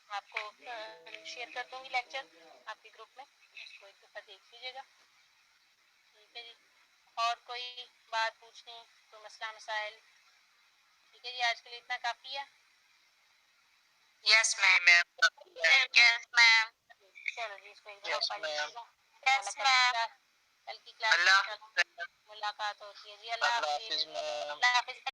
आपको शेयर कर दूंगी लेक्चर आपके ग्रुप में, उसको एक दफ़ा देख लीजिएगा, ठीक है जी। और कोई बात पूछनी, कोई मसला मसाइल, ठीक है जी। आज के लिए इतना काफ़ी है। Yes ma'am. Yes ma'am. चलो जी, इसको एक यस दफ़ा मैम। Yes ma'am. कल की क्लास अल्लाह में मुलाकात होती है जी। अल्लाह हाफिज हाफिज। मैम। अल्लाह हाफिज।